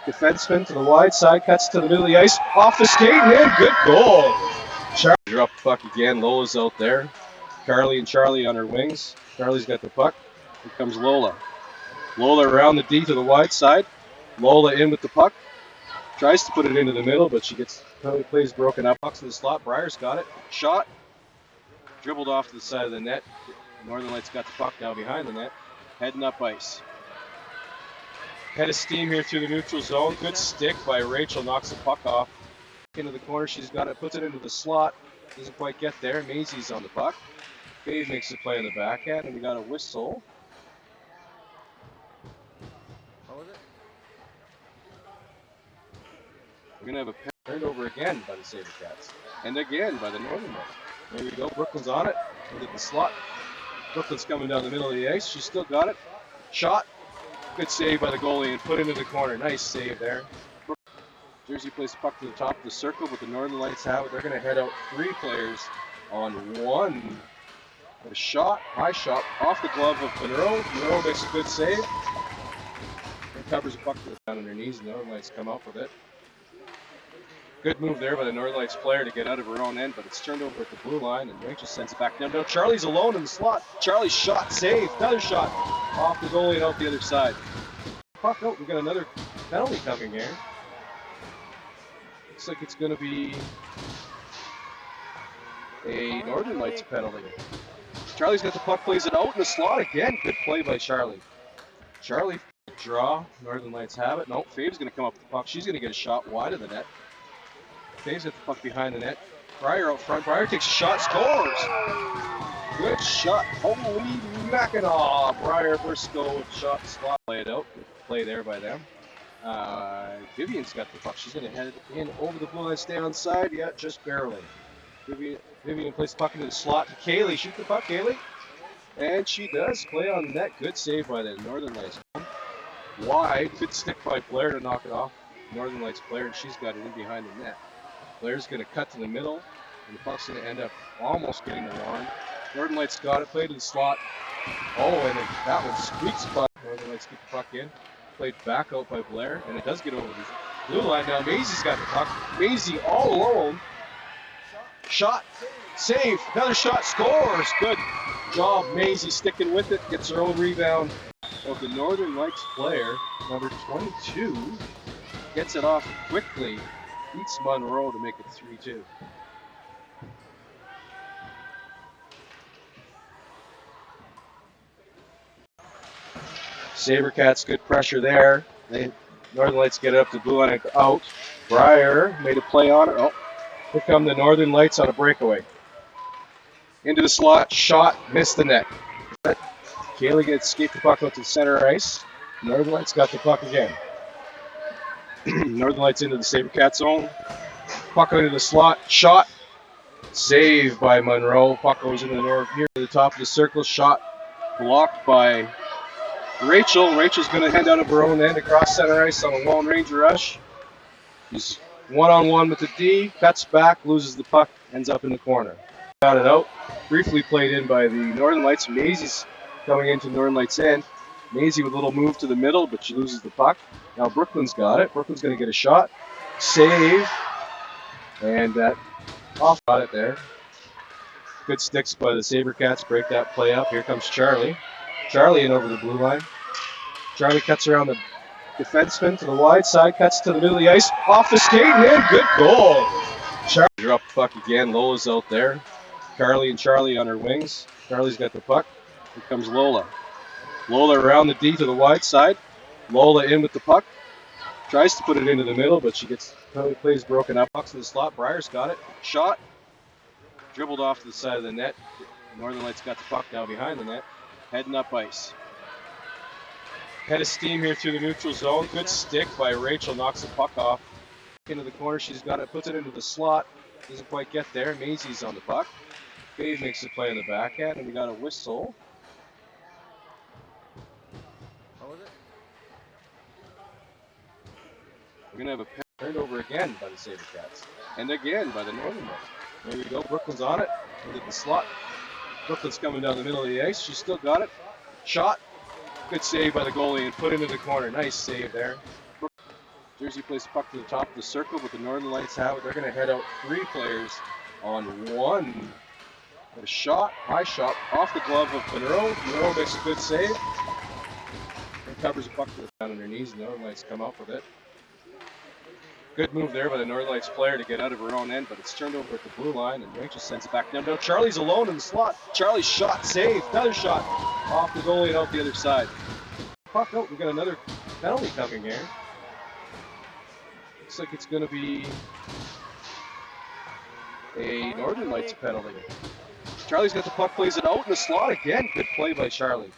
defenseman to the wide side, cuts to the middle of the ice, off the skate, and in. Good goal. Charlie drop the puck again. Lola's out there. Carly and Charlie on her wings. Charlie's got the puck. Here comes Lola. Lola around the D to the wide side. Lola in with the puck. Tries to put it into the middle, but she gets plays broken up. Puck's in the slot. Briar's got it. Shot. Dribbled off to the side of the net. Northern Lights got the puck now behind the net. Heading up ice. Head of steam here through the neutral zone. Good stick by Rachel. Knocks the puck off. Into the corner. She's got it. Puts it into the slot. Doesn't quite get there. Maisie's on the puck. Dave makes the play on the backhand, and we got a whistle. What was it? We're going to have a turned over again by the Sabercats. And again by the Northern Lights. There we go. Brooklyn's on it. Look at the slot. Brooklyn's coming down the middle of the ice. She's still got it. Shot. Good save by the goalie and put into the corner. Nice save there. Jersey plays the puck to the top of the circle, but the Northern Lights have it. They're going to head out 3 players on 1. A shot, high shot, off the glove of Monroe. Monroe makes a good save. And covers the puck down on her knees. The Northern Lights come up with it. Good move there by the Northern Lights player to get out of her own end, but it's turned over at the blue line, and Rachel sends it back down. Now Charlie's alone in the slot. Charlie's shot, save, another shot off the goalie and out the other side. Puck out, we got another penalty coming here. Looks like it's going to be a Northern Lights penalty. Charlie's got the puck, plays it out in the slot again. Good play by Charlie. Charlie draw. Northern Lights have it. No, Fave's going to come up with the puck. She's going to get a shot wide of the net. Fave's got the puck behind the net. Briar out front. Briar takes a shot, scores. Good shot. Holy Mackinaw. Briar Briscoe shot slot played out. Good play there by them. Vivian's got the puck. She's going to head in over the blue line, stay on side. Yeah, just barely. Vivian plays the puck into the slot to Kaylee. Shoot the puck, Kaylee. And she does play on net. Good save by the Northern Lights. Wide. Good stick by Blair to knock it off. Northern Lights player, and she's got it in behind the net. Blair's going to cut to the middle, and the puck's going to end up almost getting the lawn. Northern Lights got it. Played to the slot. Oh, and that one squeaks by. Northern Lights get the puck in. Played back out by Blair, and it does get over the blue line. Now Maisie's got the puck. Maisie all alone. Shot, save, another shot, scores. Good job, Maisie sticking with it. Gets her own rebound of the Northern Lights player, number 22. Gets it off quickly. Beats Monroe to make it 3-2. Sabercats, good pressure there. Northern Lights get it up to blue line and out. Breyer made a play on it. Oh, here come the Northern Lights on a breakaway. Into the slot, shot, missed the net. Kaylee gets escaped the puck out to the center ice. Northern Lights got the puck again. Northern Lights into the Sabercats zone. Puck into the slot, shot, saved by Monroe. Puck goes into the near the top of the circle, shot blocked by Rachel. Rachel's going to head out of her own end across center ice on a Lone Ranger rush. He's one-on-one with the D, cuts back, loses the puck, ends up in the corner. Got it out. Briefly played in by the Northern Lights. Maisie's coming into Northern Lights' end. Maisie with a little move to the middle, but she loses the puck. Now Brooklyn's got it. Brooklyn's going to get a shot. Save. And that off got it there. Good sticks by the Sabercats. Break that play up. Here comes Charlie. Charlie in over the blue line. Charlie cuts around the defenseman to the wide side, cuts to the middle of the ice, off the skate, and in. Good goal. Charlie drop the puck again. Lola's out there. Carly and Charlie on her wings. Charlie's got the puck. Here comes Lola. Lola around the D to the wide side. Lola in with the puck. Tries to put it into the middle, but she gets plays broken up. Puck's in the slot. Breyer's got it. Shot. Dribbled off to the side of the net. Northern Lights got the puck now behind the net. Heading up ice. Head of steam here through the neutral zone. Good stick by Rachel. Knocks the puck off. Into the corner. She's got it. Puts it into the slot. Doesn't quite get there. Maisie's on the puck. Dave makes the play on the backhand, and we got a whistle. What was it? We're going to have a turned over again by the Sabercats. And again by the Northern Lights. There we go. Brooklyn's on it. Into the slot. Brooklyn's coming down the middle of the ice. She's still got it. Shot. Good save by the goalie and put into the corner. Nice save there. Jersey plays the puck to the top of the circle, but the Northern Lights have it. They're going to head out 3 players on 1. A shot, high shot, off the glove of Monroe. Monroe makes a good save. And covers the puck down on her knees, and the Northern Lights come up with it. Good move there by the Northern Lights player to get out of her own end, but it's turned over at the blue line, and Rachel sends it back down. Now Charlie's alone in the slot. Charlie's shot, save, another shot off the goalie and out the other side. Puck out, we got another penalty coming here. Looks like it's going to be a Northern Lights penalty. Charlie's got the puck, plays it out in the slot again. Good play by Charlie.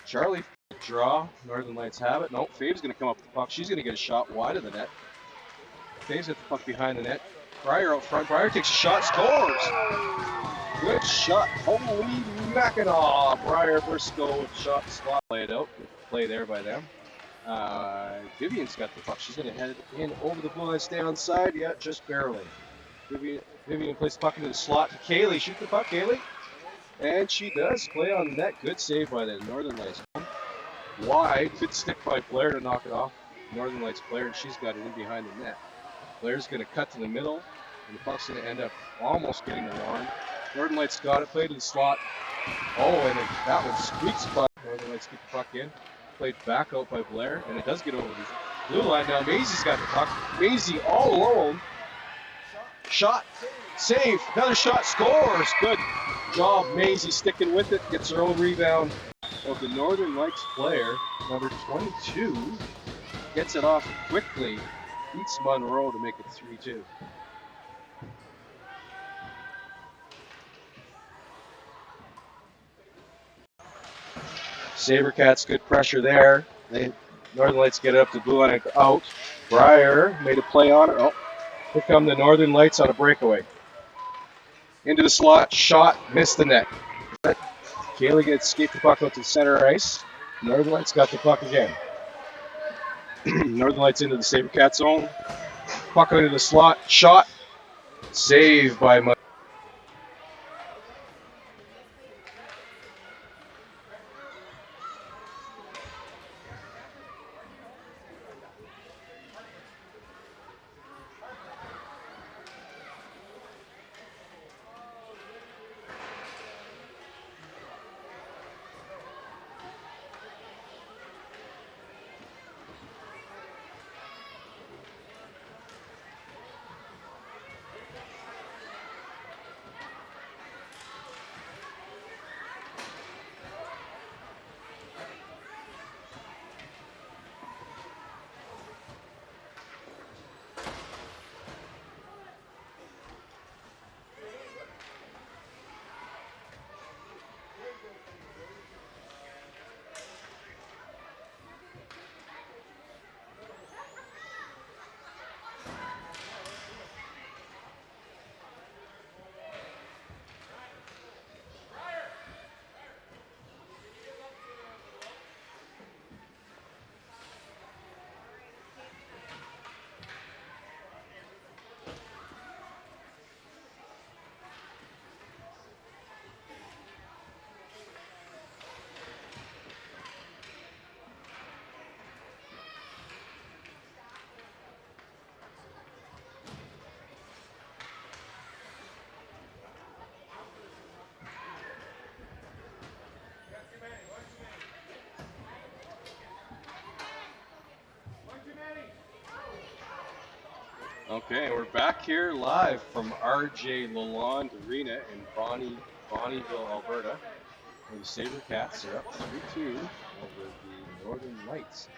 Charlie draw. Northern Lights have it. No, Fave's going to come up with the puck. She's going to get a shot wide of the net. Fave's got the puck behind the net. Breyer out front. Breyer takes a shot, scores. Good shot. Holy Mackinaw. Breyer Briscoe with shot slot. Play it out. Good play there by them. Vivian's got the puck. She's going to head it in over the blue line, stay on side. Yeah, just barely. Vivian plays the puck into the slot to Kaylee. Shoot the puck, Kaylee. And she does play on the net. Good save by the Northern Lights. Wide. Good stick by Blair to knock it off. Northern Lights player, and she's got it in behind the net. Blair's going to cut to the middle, and the puck's going to end up almost getting the lawn. Northern Lights got it, played to the slot. Oh, and that one squeaks by. Northern Lights get the puck in. Played back out by Blair, and it does get over the blue line. Now Maisie's got the puck. Maisie all alone. Shot, save, another shot, scores. Good job, Maisie sticking with it. Gets her own rebound of the Northern Lights player, number 22. Gets it off quickly. Beats Monroe to make it 3-2. Sabercats, good pressure there. Northern Lights get it up to blue line and out. Breyer made a play on it. Oh, here come the Northern Lights on a breakaway. Into the slot, shot, missed the net. Kaylee gets escaped the puck out to the center ice. Northern Lights got the puck again. Northern Lights into the Sabercats zone. Puck into the slot, shot, saved by Monroe. Okay, we're back here live from RJ Lalonde Arena in Bonnyville, Alberta, where the Sabercats are up 3-2 over the Northern Lights.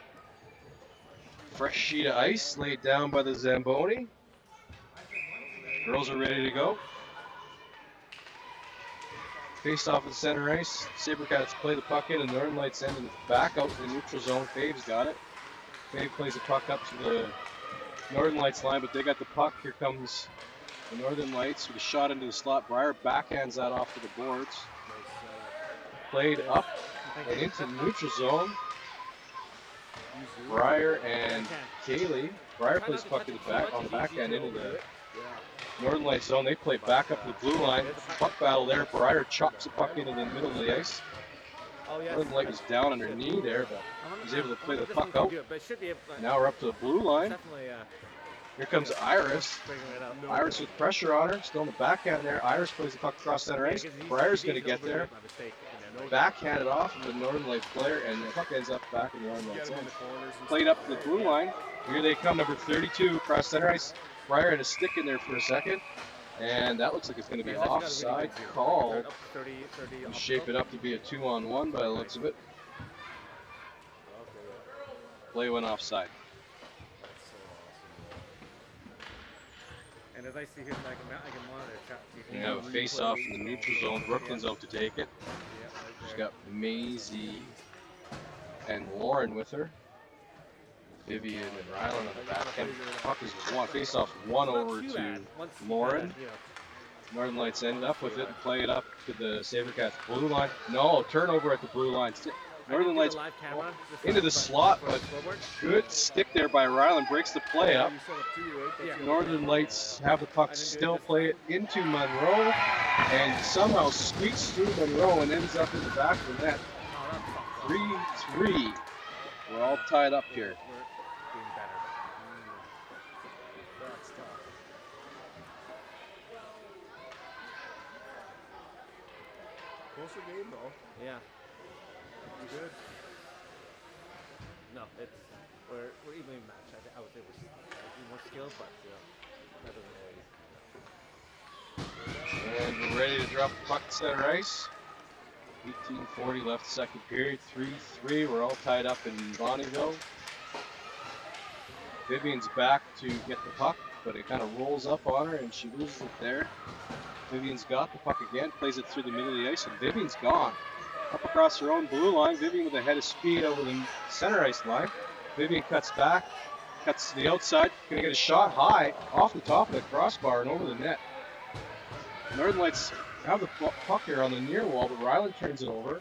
Fresh sheet of ice laid down by the Zamboni. Girls are ready to go. Face off at center ice. Sabercats play the puck in, and the Northern Lights end it back out in the neutral zone. Fave's got it. Fave plays the puck up to the Northern Lights line, but they got the puck. Here comes the Northern Lights with a shot into the slot. Breyer backhands that off to the boards. Played up and into the neutral zone. Breyer and Kaylee. Breyer plays the puck in the back on the backhand into the Northern Lights zone. They play back up to the blue line. Puck battle there. Breyer chops the puck into the middle of the ice. Northern Light was down on her knee there, but he's able to play the puck out. Now we're up to the blue line. Here comes Iris. Iris with pressure on her. Still in the backhand there. Iris plays the puck across center ice. Breyer's going to get there. Backhand it off of the Northern Lights player, and the puck ends up back in the Northern Lights end. Played up to the blue line. Here they come, number 32 across center ice. Breyer had a stick in there for a second, and that looks like it's going to be offside called. We shape it up to be a 2-on-1 by the looks of it. Play went offside. And as I see here, I can monitor chat. We have a face-off in the neutral zone. Brooklyn's out to take it. She's got Maisie and Lauren with her. Vivian and Rylan on the back end. Puck is one. Face-off one over to Lauren. Northern Lights end up with it and play it up to the Sabercats blue line. No, turnover at the blue line. Northern Lights into the slot, but good stick there by Rylan. Breaks the play up. Northern Lights have the puck, still play it into Monroe, and somehow squeaks through Monroe and ends up in the back of the net. 3-3. We're all tied up here. Closer game though. Yeah. Good. No, we're evenly matched. I would say we're slightly more skilled, but that doesn't always. And we're ready to drop the puck to center ice. 18:40 left second period. 3-3. We're all tied up in Bonnyville. Vivian's back to get the puck, but it kind of rolls up on her and she loses it there. Vivian's got the puck again, plays it through the middle of the ice, and Vivian's gone. Up across her own blue line, Vivian with a head of speed over the center ice line. Vivian cuts back, cuts to the outside, gonna get a shot high off the top of the crossbar and over the net. Northern Lights have the puck here on the near wall, but Rylan turns it over.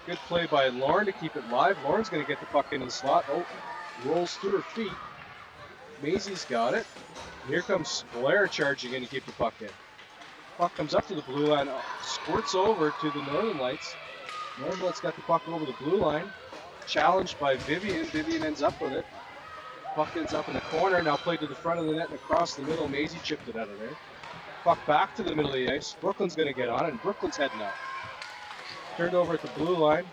Good play by Lauren to keep it live. Lauren's gonna get the puck into the slot. Oh, rolls through her feet. Maisie's got it. Here comes Blair charging in to keep the puck in. Puck comes up to the blue line, squirts over to the Northern Lights. Northern Lights got the puck over the blue line. Challenged by Vivian. Vivian ends up with it. Puck ends up in the corner. Now played to the front of the net and across the middle. Maisie chipped it out of there. Puck back to the middle of the ice. Brooklyn's going to get on it, and Brooklyn's heading up. Turned over at the blue line.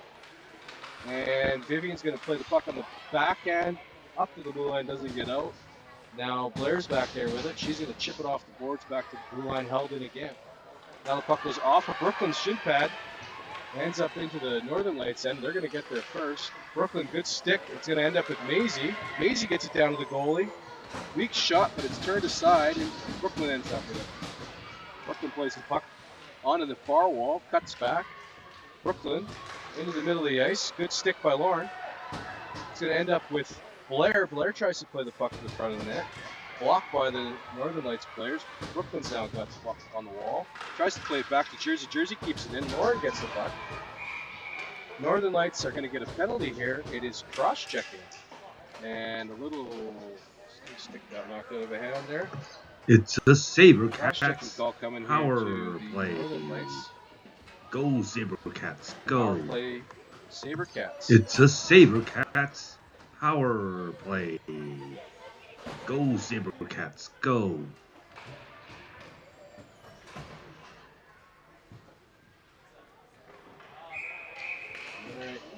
And Vivian's going to play the puck on the backhand. Up to the blue line, doesn't get out. Now Blair's back there with it. She's going to chip it off the boards back to the blue line, held in again. Now the puck goes off of Brooklyn's shin pad. Lands up into the Northern Lights end. They're going to get there first. Brooklyn, good stick. It's going to end up with Maisie. Maisie gets it down to the goalie. Weak shot, but it's turned aside, and Brooklyn ends up with it. Brooklyn plays the puck onto the far wall, cuts back. Brooklyn into the middle of the ice. Good stick by Lauren. It's going to end up with Blair. Blair tries to play the puck to the front of the net. Blocked by the Northern Lights players. Brooklyn's now got the puck on the wall. Tries to play it back to Jersey. Jersey keeps it in. Lauren gets the puck. Northern Lights are going to get a penalty here. It is cross-checking. And a little stick got knocked out of a hand there. It's a Cross-checking Sabercats call coming here power to the play. Northern Lights. Go Sabercats, go. Power play Sabercats. It's a Sabercats power play. Go Sabercats, go.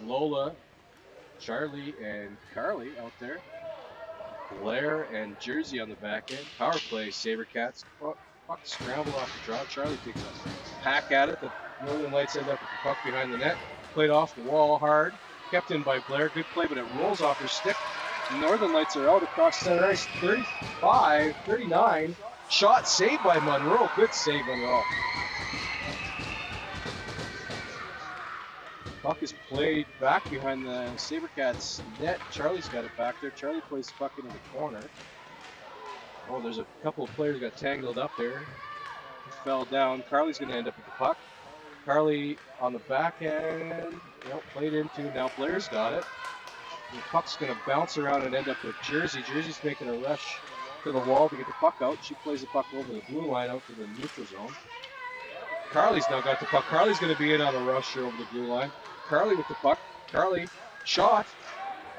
Lola, Charlie, and Carly out there. Blair and Jersey on the back end. Power play, Sabercats. Puck scrambled off the draw. Charlie takes a hack at it. The Northern Lights end up with the puck behind the net. Played off the wall hard. Kept in by Blair. Good play, but it rolls off her stick. The Northern Lights are out across center ice. 35, 39. Shot saved by Monroe. Good save, Monroe. Puck is played back behind the Sabercats net. Charlie's got it back there. Charlie plays the puck into the corner. Oh, there's a couple of players got tangled up there. Fell down. Carly's going to end up with the puck. Carly on the back end. Yep, played into. Now Blair's got it. The puck's going to bounce around and end up with Jersey. Jersey's making a rush to the wall to get the puck out. She plays the puck over the blue line out to the neutral zone. Carly's now got the puck. Carly's going to be in on a rush here over the blue line. Carly with the puck. Carly shot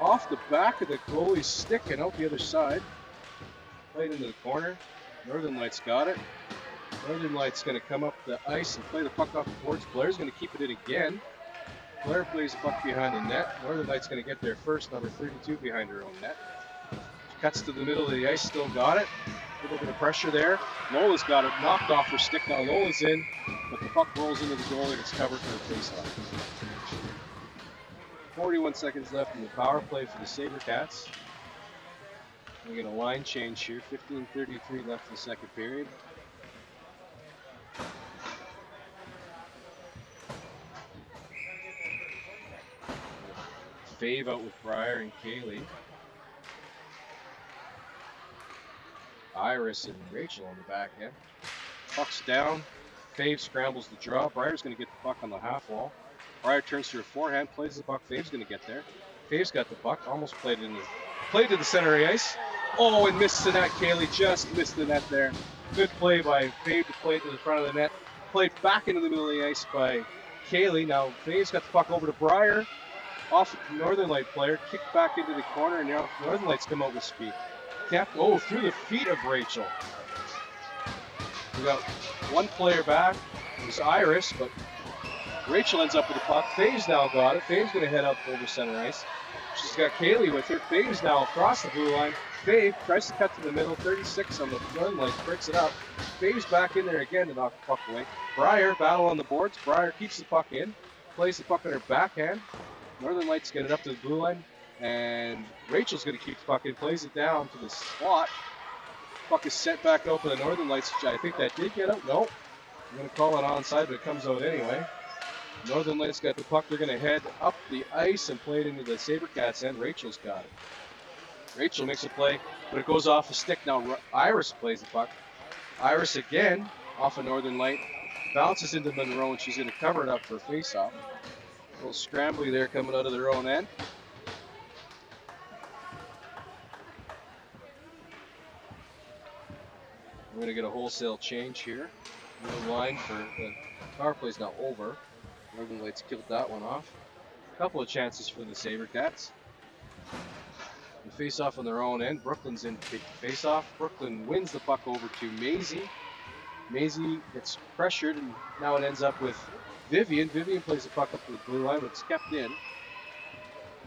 off the back of the goalie's stick and out the other side. Played into the corner. Northern Lights got it. Northern Lights going to come up the ice and play the puck off the boards. Blair's going to keep it in again. Blair plays the puck behind the net. Northern Lights going to get there first. Number 32 behind her own net. She cuts to the middle of the ice. Still got it. A little bit of pressure there. Lola's got it knocked off her stick. Now Lola's in, but the puck rolls into the goal and it's covered for the faceoff. 41 seconds left in the power play for the Sabercats. We get a line change here. 15:33 left in the second period. Fave out with Breyer and Kaylee. Iris and Rachel on the back end. Puck's down. Fave scrambles the draw. Breyer's going to get the puck on the half wall. Breyer turns to her forehand, plays the puck. Fave's going to get there. Fave's got the puck. Almost played to the center of the ice. Oh, and missed the net. Kaylee just missed the net there. Good play by Fave to play to the front of the net. Played back into the middle of the ice by Kaylee. Now Fave's got the puck over to Breyer. Off Northern Light player, kicked back into the corner, and now Northern Lights come out with speed. Through the feet of Rachel. We got one player back. It was Iris, but Rachel ends up with the puck. Fave's now got it. Fave's going to head up over center ice. She's got Kaylee with her. Fave's now across the blue line. Fave tries to cut to the middle. 36 on the Northern Lights, breaks it up. Fave's back in there again to knock the puck away. Breyer, battle on the boards. Breyer keeps the puck in. Plays the puck on her backhand. Northern Lights get it up to the blue line, and Rachel's going to keep the puck in, plays it down to the slot. Puck is sent back out for the Northern Lights. I think that did get out. Nope. I'm going to call it onside, but it comes out anyway. Northern Lights got the puck. They're going to head up the ice and play it into the Sabercats end. Rachel's got it. Rachel makes a play, but it goes off the stick. Now Iris plays the puck. Iris again off a Northern Light. Bounces into Monroe, and she's going to cover it up for a face-off. A little scrambly there coming out of their own end. We're going to get a wholesale change here. No line for the power play's now over. Northern Lights killed that one off. A couple of chances for the Sabercats. They face off on their own end. Brooklyn's in to take the face off. Brooklyn wins the puck over to Maisie. Maisie gets pressured, and now it ends up with Vivian. Vivian plays the puck up to the blue line, but it's kept in.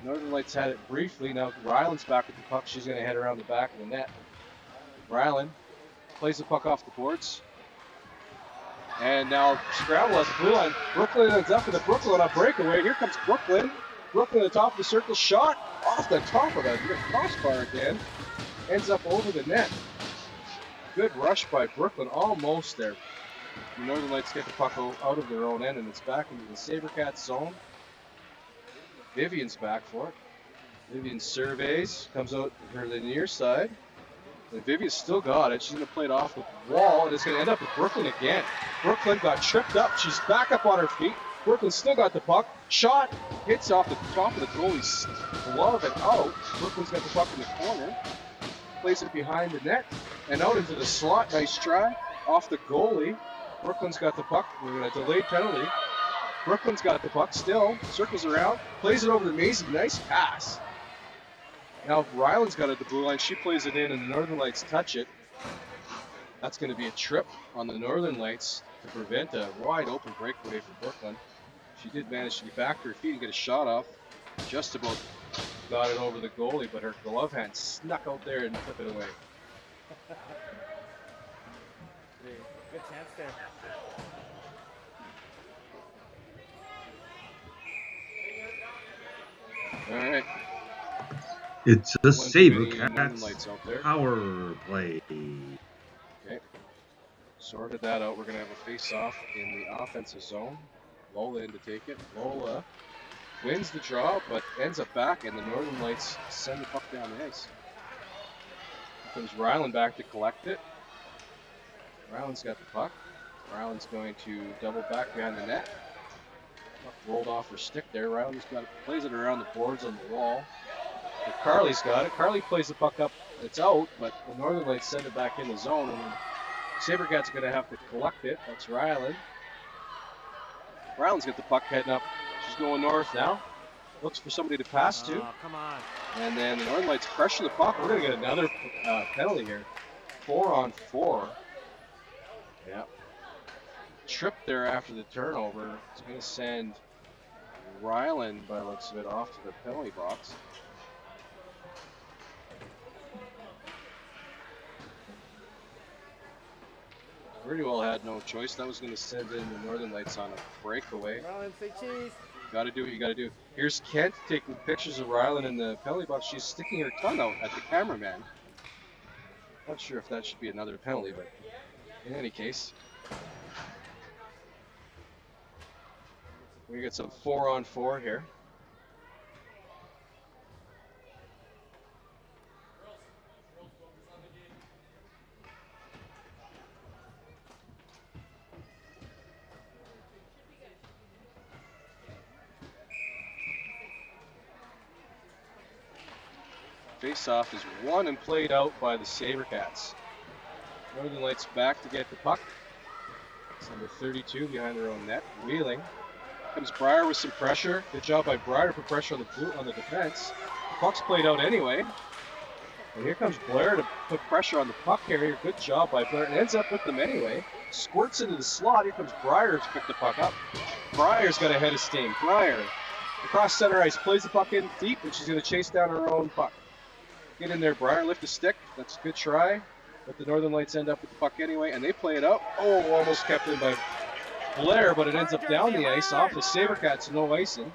Northern Lights had it briefly. Now Ryland's back with the puck. She's going to head around the back of the net. Ryland plays the puck off the boards. And now scramble at the blue line. Brooklyn ends up with a Brooklyn on a breakaway. Here comes Brooklyn. Brooklyn at the top of the circle. Shot off the top of the crossbar again. Ends up over the net. Good rush by Brooklyn. Almost there. The Northern Lights get the puck out of their own end, and it's back into the Sabercats zone. Vivian's back for it. Vivian surveys, comes out to the near side. And Vivian's still got it. She's going to play it off the wall, and it's going to end up with Brooklyn again. Brooklyn got tripped up. She's back up on her feet. Brooklyn still got the puck. Shot, hits off the top of the goalie's glove and out. Brooklyn's got the puck in the corner. Plays it behind the net and out into the slot. Nice try. Off the goalie. Brooklyn's got the puck. We're going to delayed penalty. Brooklyn's got the puck still. Circles around. Plays it over to Maisie. Nice pass. Now Ryland's got it at the blue line. She plays it in, and the Northern Lights touch it. That's going to be a trip on the Northern Lights to prevent a wide open breakaway for Brooklyn. She did manage to get back to her feet and get a shot off just about got it over the goalie, but her glove hand snuck out there and took it away. Good chance there. All right. It's a Northern Sabercats Lights out there. power play. Okay. Sorted that out. We're going to have a face-off in the offensive zone. Lola in to take it. Lola wins the draw, but ends up back, and the Northern Lights send the puck down the ice. Here comes Ryland back to collect it. Ryland's got the puck. Ryland's going to double back behind the net. Puck rolled off her stick there. Ryland's got it, plays it around the boards on the wall. But Carly's got it. Carly plays the puck up. It's out, but the Northern Lights send it back in the zone, and Sabercats are going to have to collect it. That's Ryland. Ryland's got the puck heading up. She's going north now. Looks for somebody to pass to. Oh, come on. And then the Northern Lights pressure the puck. We're going to get another penalty here. 4-on-4. Yeah. Trip there after the turnover. It's going to send Ryland, by the looks of it, off to the penalty box. Pretty well had no choice. That was going to send in the Northern Rylights on a breakaway. Ryland, say cheese. Got to do what you got to do. Here's Kent taking pictures of Ryland in the penalty box. She's sticking her tongue out at the cameraman. Not sure if that should be another penalty, but in any case. We get some 4-on-4 here. Face-off is won and played out by the Sabercats. Northern Lights back to get the puck. It's number 32 behind their own net. Wheeling. Comes Breyer with some pressure. Good job by Breyer to put pressure on the defense. The puck's played out anyway. And here comes Blair to put pressure on the puck carrier. Good job by Blair. It ends up with them anyway. Squirts into the slot. Here comes Breyer to pick the puck up. Breyer's got a head of steam. Breyer across center ice. Plays the puck in deep, and she's going to chase down her own puck. Get in there, Breyer. Lift a stick. That's a good try. But the Northern Lights end up with the puck anyway, and they play it out. Oh, almost kept in by Blair, but it ends up down the ice off the Sabercats, no icing.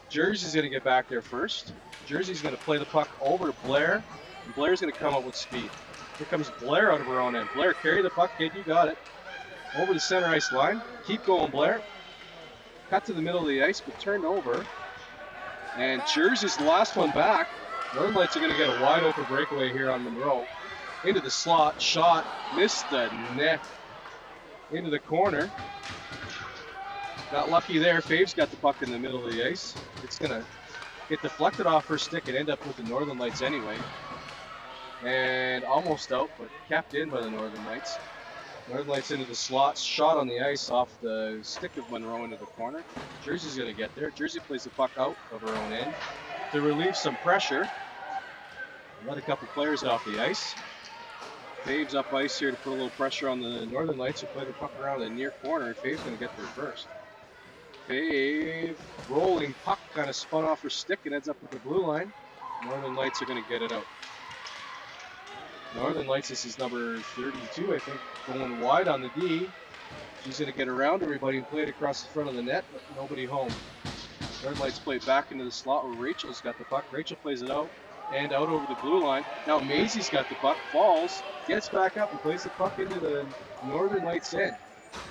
Jersey's going to get back there first. Jersey's going to play the puck over to Blair, and Blair's going to come up with speed. Here comes Blair out of her own end. Blair, carry the puck, kid, you got it. Over the center ice line. Keep going, Blair. Cut to the middle of the ice, but turned over. And Jersey's the last one back. Northern Lights are going to get a wide open breakaway here on Monroe. Into the slot, shot, missed the net. Into the corner. Got lucky there. Fave's got the puck in the middle of the ice. It's going to get deflected off her stick and end up with the Northern Lights anyway. And almost out, but capped in by the Northern Lights. Northern Lights into the slot, shot on the ice off the stick of Monroe into the corner. Jersey's going to get there. Jersey plays the puck out of her own end to relieve some pressure. Let a couple players off the ice. Fave's up ice here to put a little pressure on the Northern Lights who play the puck around the near corner. Fave's going to get there first. Fave, rolling puck, kind of spun off her stick and ends up with the blue line. Northern Lights are going to get it out. Northern Lights, this is number 32, I think, going wide on the D. She's going to get around everybody and play it across the front of the net, but nobody home. Northern Lights play it back into the slot where Rachel's got the puck. Rachel plays it out and out over the blue line. Now Maisie's got the puck, falls, gets back up and plays the puck into the Northern Lights end.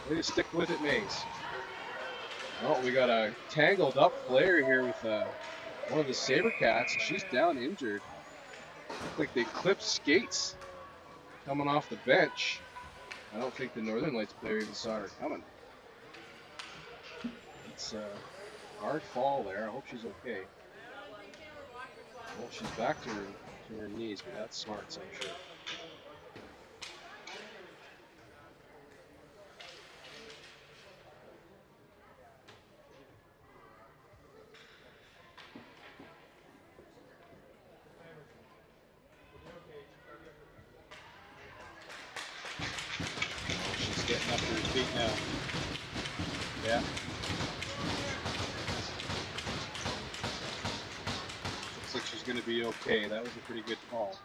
Way to stick with it, Maze. Oh, we got a tangled up player here with one of the Sabercats. She's down injured. Look like they clipped skates coming off the bench. I don't think the Northern Lights player even saw her coming. It's a hard fall there. I hope she's okay. Well, she's back to her knees, but that's smart, so I'm sure. She's getting up to her feet now. Yeah. Looks like going to be okay. That was a pretty good call.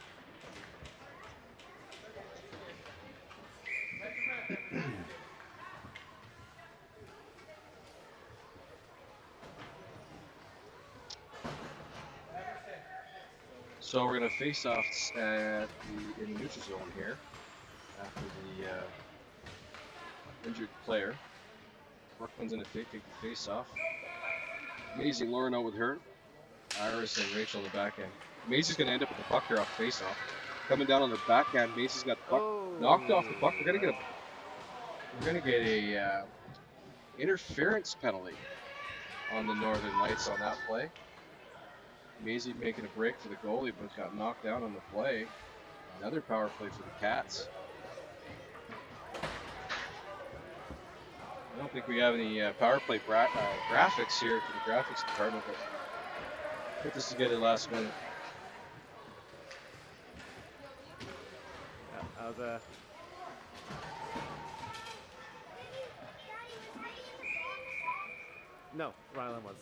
So we're going to face off in the neutral zone here after the injured player. Brooklyn's going to take the face off. Maisie and Lauren out with her. Iris and Rachel on the back end. Maisie's going to end up with the puck here off face off. Coming down on the backhand, Maisie's got the puck knocked off the puck. We're going to get a interference penalty on the Northern Lights on that play. Maisie making a break for the goalie, but got knocked down on the play. Another power play for the Cats. I don't think we have any power play graphics here for the graphics department, but put this together last minute. Yeah, that was No, Rylan was.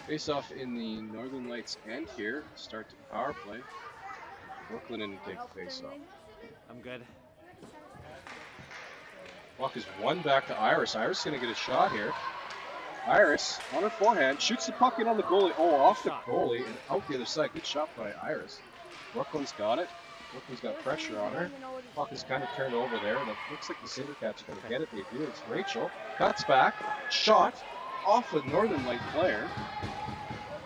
Face off in the Northern Lights end here. Start the power play. Brooklyn in to take the face off. I'm good. Puck is won back to Iris. Iris is going to get a shot here. Iris on her forehand shoots the puck in on the goalie. Oh, off the goalie and out the other side. Good shot by Iris. Brooklyn's got it. Brooklyn's got pressure on her. Puck is kind of turned over there, and it looks like the Sabercats are going to get it. They do. It's Rachel. Cuts back. Shot off a Northern Light player.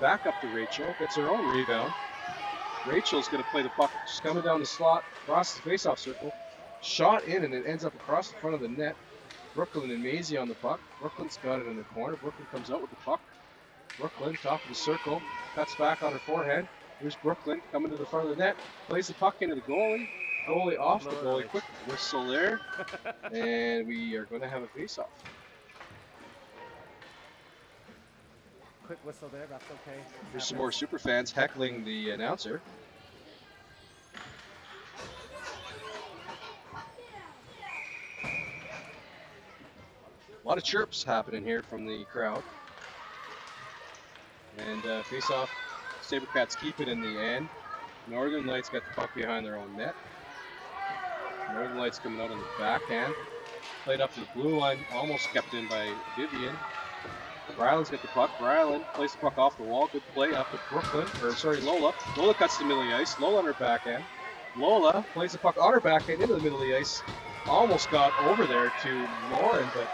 Back up to Rachel. Gets her own rebound. Rachel's going to play the puck. She's coming down the slot, across the face-off circle. Shot in, and it ends up across the front of the net. Brooklyn and Maisie on the puck. Brooklyn's got it in the corner. Brooklyn comes out with the puck. Brooklyn, top of the circle, cuts back on her forehand. Here's Brooklyn coming to the front of the net. Plays the puck into the goalie. Goalie off the goalie. Quick whistle there. And we are going to have a face-off. Quick whistle there, that's okay. Here's some more super fans heckling the announcer. A lot of chirps happening here from the crowd. And face off, Sabercats keep it in the end. Northern Lights got the puck behind their own net. Northern Lights coming out on the backhand. Played up to the blue line, almost kept in by Vivian. Ryland's got the puck. Ryland plays the puck off the wall. Good play up to Brooklyn, Lola. Lola cuts the middle of the ice. Lola on her backhand. Lola plays the puck on her backhand into the middle of the ice. Almost got over there to Lauren, but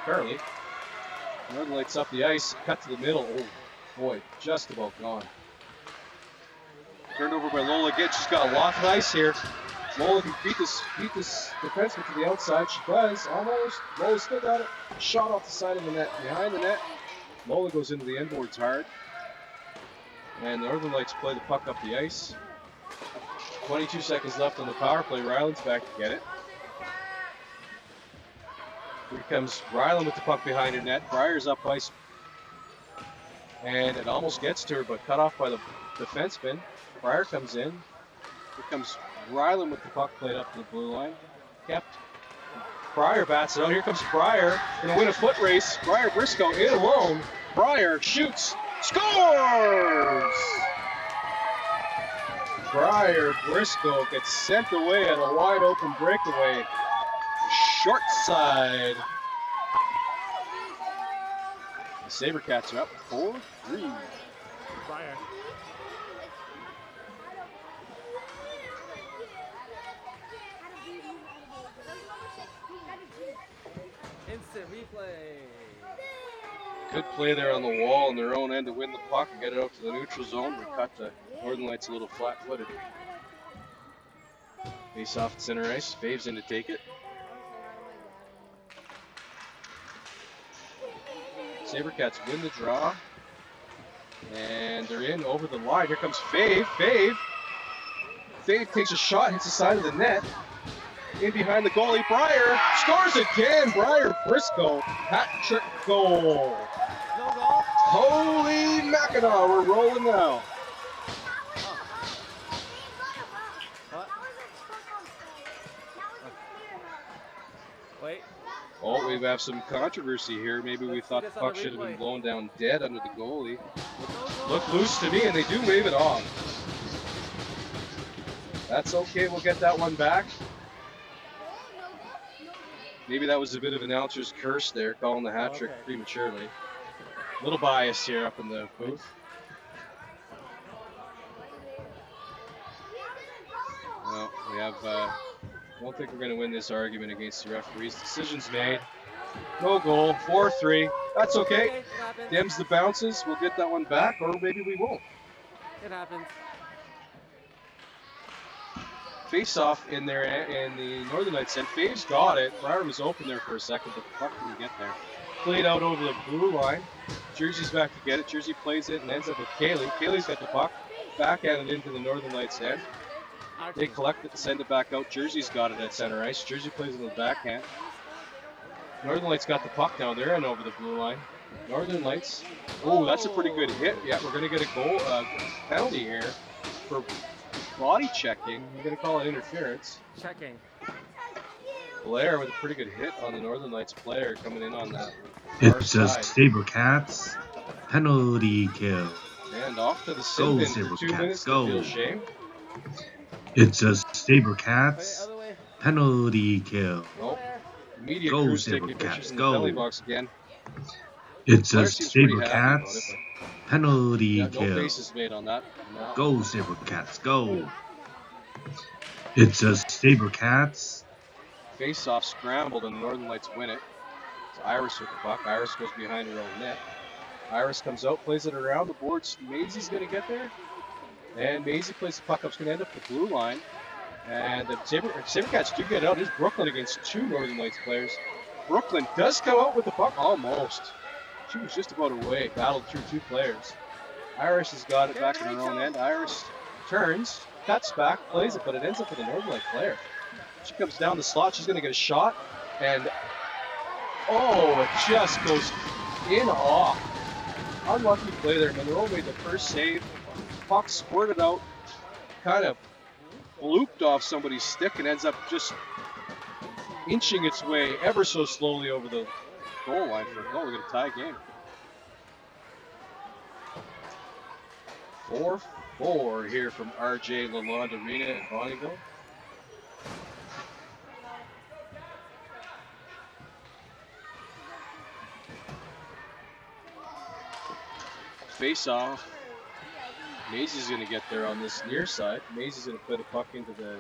Carly. Northern Lights up the ice, cut to the middle. Oh boy, just about gone. Turned over by Lola again. She's got a lot of ice here. Lola can beat this defenseman to the outside. She does, almost. Lola still got it. Shot off the side of the net, behind the net. Lola goes into the end boards hard. And the Northern Lights play the puck up the ice. 22 seconds left on the power play. Ryland's back to get it. Here comes Ryland with the puck behind her net. Breyer's up ice. And it almost gets to her, but cut off by the defenseman. Breyer comes in. Here comes Ryland with the puck played up to the blue line. Kept. Breyer bats it out. Here comes Breyer. Going to win a foot race. Breyer Briscoe in alone. Breyer shoots. Scores! Breyer Briscoe gets sent away on a wide open breakaway. Short side. The Sabercats are up 4-3. Breyer. Instant replay. Good play there on the wall on their own end to win the puck and get it out to the neutral zone. We cut the Northern Lights a little flat-footed. Face off at center ice. Faves in to take it. Sabercats win the draw. And they're in over the line. Here comes Fave. Fave takes a shot, hits the side of the net. In behind the goalie, Breyer scores again. Breyer Briscoe, hat-trick goal. No goal? Holy Mackinac, we're rolling now. What? Wait. Oh, we have some controversy here. Maybe we Let's see thought this the on the puck should have been replay. blown down dead under the goalie. No Look goal. loose to me, and they do wave it off. That's okay. We'll get that one back. Maybe that was a bit of an announcer's curse there, calling the hat trick Okay. prematurely. A little biased here up in the booth. Well, we have. I don't think we're going to win this argument against the referees. Decisions made. No goal. 4-3. That's okay. It happens. Dims the bounces. We'll get that one back, or maybe we won't. It happens. Face off in there in the Northern Lights end. Faves got it. Briar was open there for a second, but the puck didn't get there. Played out over the blue line. Jersey's back to get it. Jersey plays it and ends up with Kaylee. Kaylee's got the puck. Backhanded into the Northern Lights end. They collect it and send it back out. Jersey's got it at center ice. Jersey plays it on the backhand. Northern Lights got the puck now. They're in over the blue line. Northern Lights. Oh, that's a pretty good hit. Yeah, we're going to get a goal penalty here for body checking. I'm going to call it interference. Checking. Blair with a pretty good hit on the Northern Lights player coming in on that far It's a side. Sabercats penalty kill. And off to the Go, sin bin for 2 Sabercats, minutes to go. feel shame. It's a Wait, Sabercats other way. penalty kill. Oh, media Go, crew's taking Sabercats, pictures in the go. penalty box again. It's a Blair seems pretty happy about it, Sabercats but penalty yeah, no kill. faces made on that. No. Go, Sabercats, go. It's a Sabercats. Face off scrambled and the Northern Lights win it. It's Iris with the puck. Iris goes behind her own net. Iris comes out, plays it around the boards. Maisie's going to get there. And Maisie plays the puck up. It's going to end up the blue line. And the Sabercats do get out. Here's Brooklyn against 2 Northern Lights players. Brooklyn does come out with the puck almost. She was just about away. Battled through 2 players. Iris has got it back in her own end. Iris turns, cuts back, plays it, but it ends up with a Northern Light player. She comes down the slot. She's going to get a shot. And, oh, it just goes in off. Unlucky play there. Monroe made the first save. Puck squirted out, kind of looped off somebody's stick and ends up just inching its way ever so slowly over the goal line for a goal. We're going to tie game. 4-4 here from RJ Lalonde Arena in Bonnyville. Face off. Maisie's going to get there on this near side. Maisie's going to put a puck into the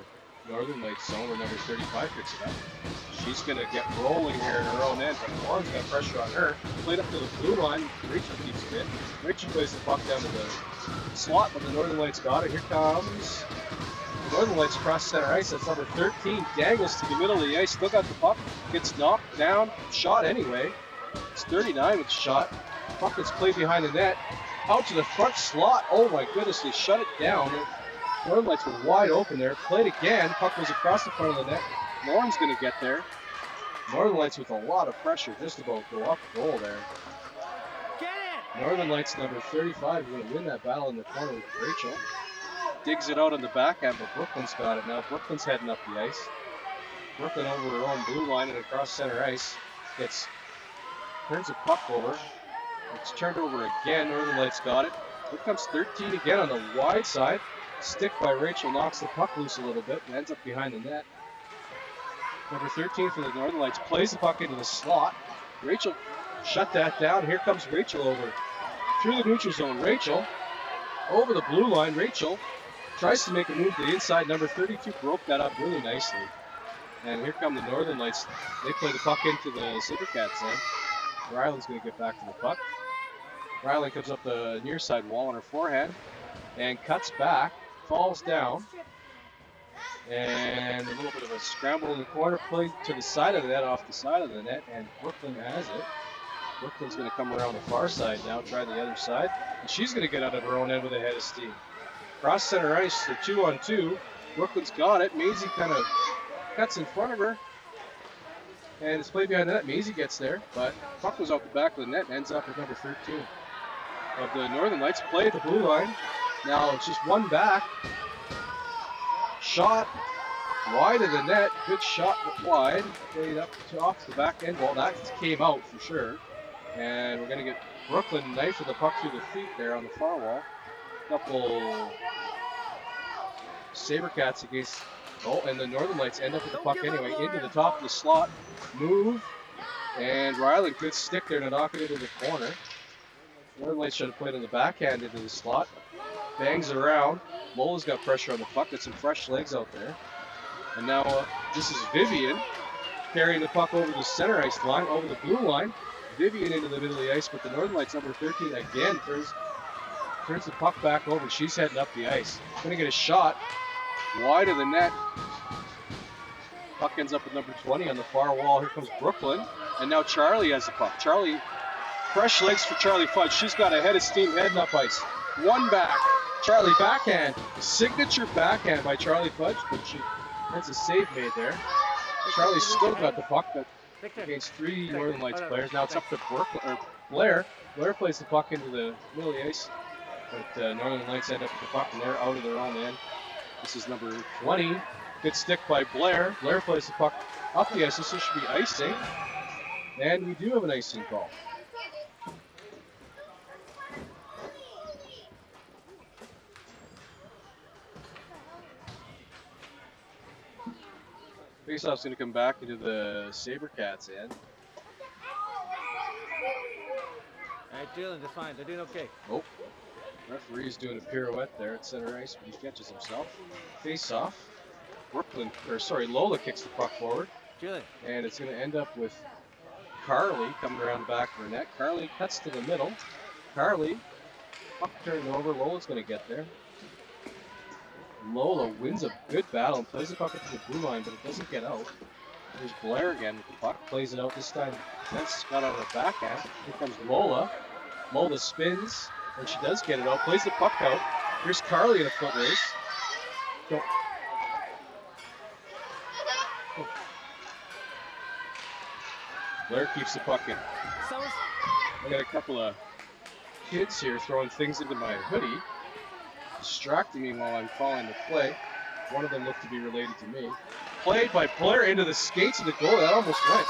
Northern Lights zone where number 35 picks it up. She's going to get rolling here in her own end, but Lauren's got pressure on her. Played up to the blue line. Rachel keeps it in. Rachel plays the puck down to the slot, but the Northern Lights got it. Here comes the Northern Lights across center ice. That's number 13. Dangles to the middle of the ice. Still got the puck. Gets knocked down. Shot anyway. It's 39 with the shot. Puck gets played behind the net. Out to the front slot. Oh my goodness, they shut it down. Northern Lights were wide open there. Played again. Puck goes across the front of the net. Lauren's going to get there. Northern Lights with a lot of pressure. Just about go up goal there. Get it! Northern Lights number 35 is going to win that battle in the corner with Rachel. Digs it out on the backhand, but Brooklyn's got it now. Brooklyn's heading up the ice. Brooklyn over her own blue line and across center ice. Turns the puck over. It's turned over again. Northern Lights got it. Here comes 13 again on the wide side. Stick by Rachel knocks the puck loose a little bit and ends up behind the net. Number 13 for the Northern Lights plays the puck into the slot. Rachel shut that down. Here comes Rachel over through the neutral zone. Rachel over the blue line. Rachel tries to make a move to the inside. Number 32 broke that up really nicely. And here come the Northern Lights. They play the puck into the Sabercats end. Ryland's going to get back to the puck. Ryland comes up the near side wall on her forehand and cuts back, falls down, and a little bit of a scramble in the corner, play to the side of the net, off the side of the net, and Brooklyn has it. Brooklyn's going to come around the far side now, try the other side, and she's going to get out of her own end with a head of steam. Cross center ice, the 2-on-2. Brooklyn's got it. Maisie kind of cuts in front of her. And it's played behind the net. Maisie gets there, but puck goes off the back of the net and ends up with number 13 of the Northern Lights. Play at the blue line. Now it's just one back. Shot Wide of the net. Good shot, but wide. Played up to off the back end. Well, that came out for sure. And we're going to get Brooklyn knifing the puck through the feet there on the far wall. Couple Sabercats against. Oh, and the Northern Lights end up with the puck anyway. Into the top of the slot. Move. And Ryland, good stick there to knock it into the corner. Northern Lights should have played on the backhand into the slot. Bangs around. Lola's got pressure on the puck. Got some fresh legs out there. And now this is Vivian carrying the puck over the center ice line, over the blue line. Vivian into the middle of the ice, but the Northern Lights number 13 again turns the puck back over. She's heading up the ice. Gonna get a shot wide of the net. Puck ends up with number 20 on the far wall. Here comes Brooklyn, and now Charlie has the puck. Charlie, fresh legs for Charlie Fudge. She's got a head of steam heading up ice. One back. Charlie backhand. Signature backhand by Charlie Fudge, but that's a save made there. Charlie's still got the puck, but against 3 Northern Lights players. Now it's up to Blair. Blair plays the puck into the middle of the ice, but Northern Lights end up with the puck, and they're out of their own end. This is number 20. Good stick by Blair. Blair plays the puck up the ice. This should be icing, and we do have an icing call. Faceoff's going to come back into the Sabercats end. All right, Dylan, that's fine. They're doing okay. Oh, referee's doing a pirouette there at center ice, but he catches himself. Face-off. Lola kicks the puck forward. Julian. And it's going to end up with Carly coming around the back of her net. Carly cuts to the middle. Carly, puck turned over. Lola's going to get there. Lola wins a good battle and plays the puck up to the blue line, but it doesn't get out. There's Blair again with the puck. Plays it out this time. That's got on her backhand. Here comes Lola. Lola spins, and she does get it out. Plays the puck out. Here's Carly in a foot race. Go. Oh. Blair keeps the puck in. I got a couple of kids here throwing things into my hoodie, distracting me while I'm calling the play. One of them looked to be related to me. Played by Blair into the skates of the goal. That almost went.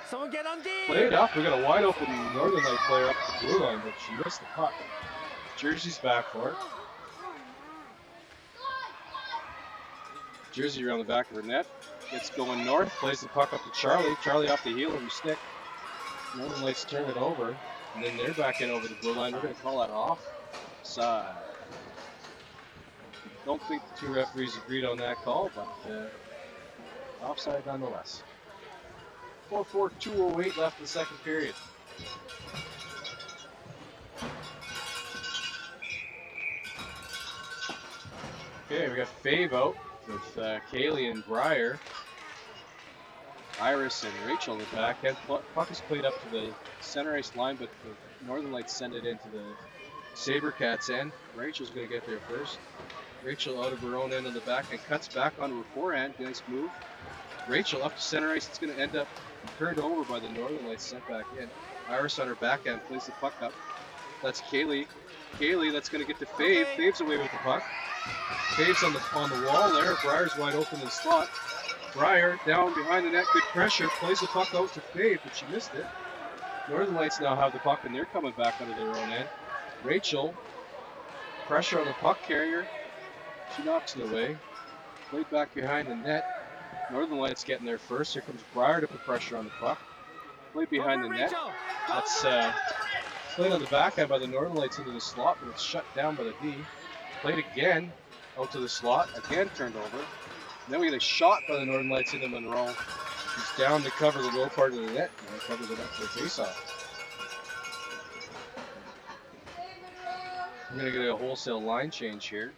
Someone get on D. Played up. We got a wide open Northern Light player up the blue line, but she missed the puck. Jersey's back for it. Jersey around the back of her net. Gets going north. Plays the puck up to Charlie. Charlie off the heel of her stick. Northern Lights turn it over. And then they're back in over the blue line. We're going to call that offside. Don't think the 2 referees agreed on that call, but offside nonetheless. 4:42:08 left in the second period. Okay, we got Fave out with Kaylee and Breyer. Iris and Rachel in the back end. Puck is played up to the center ice line, but the Northern Lights send it into the Sabercats end. Rachel's going to get there first. Rachel out of her own end on the back and cuts back onto her forehand. Nice move. Rachel up to center ice. It's going to end up turned over by the Northern Lights, sent back in. Iris on her backhand plays the puck up. That's Kaylee. Kaylee, that's going to get to Fave. Fave's away with the puck. Fave's on the wall there. Breyer's wide open in the slot. Breyer down behind the net, good pressure. Plays the puck out to Fave, but she missed it. Northern Lights now have the puck, and they're coming back out of their own end. Rachel, pressure on the puck carrier. She knocks it away. Played back behind the net. Northern Lights getting there first. Here comes Breyer to put pressure on the puck. Played behind the net. That's played on the backhand by the Northern Lights into the slot, but it's shut down by the D. Played again out to the slot. Again turned over. And then we get a shot by the Northern Lights into Monroe. He's down to cover the low part of the net. And he covers it up for a face-off. We're going to get a wholesale line change here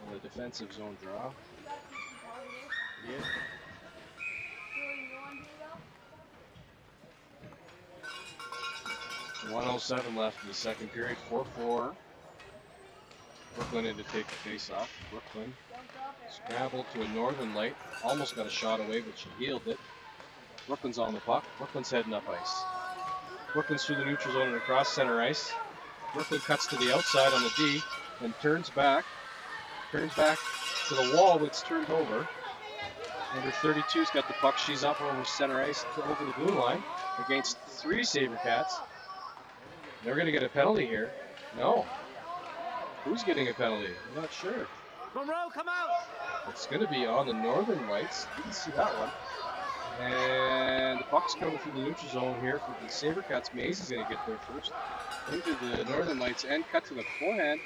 on the defensive zone draw. Yeah. .107 left in the second period. 4-4. Brooklyn in to take the face-off. Brooklyn scrambled to a Northern Light. Almost got a shot away, but she healed it. Brooklyn's on the puck. Brooklyn's heading up ice. Brooklyn's through the neutral zone and across center ice. Brooklyn cuts to the outside on the D and turns back to the wall, but it's turned over. Number 32's got the puck. She's up over center ice over the blue line against 3 Sabercats. They're going to get a penalty here. No. Who's getting a penalty? I'm not sure. Monroe, come out! It's going to be on the Northern Lights. You can see that one. And the puck's coming through the neutral zone here for the Sabercats. Mays is going to get there first. Into the Northern Lights and cut to the forehand.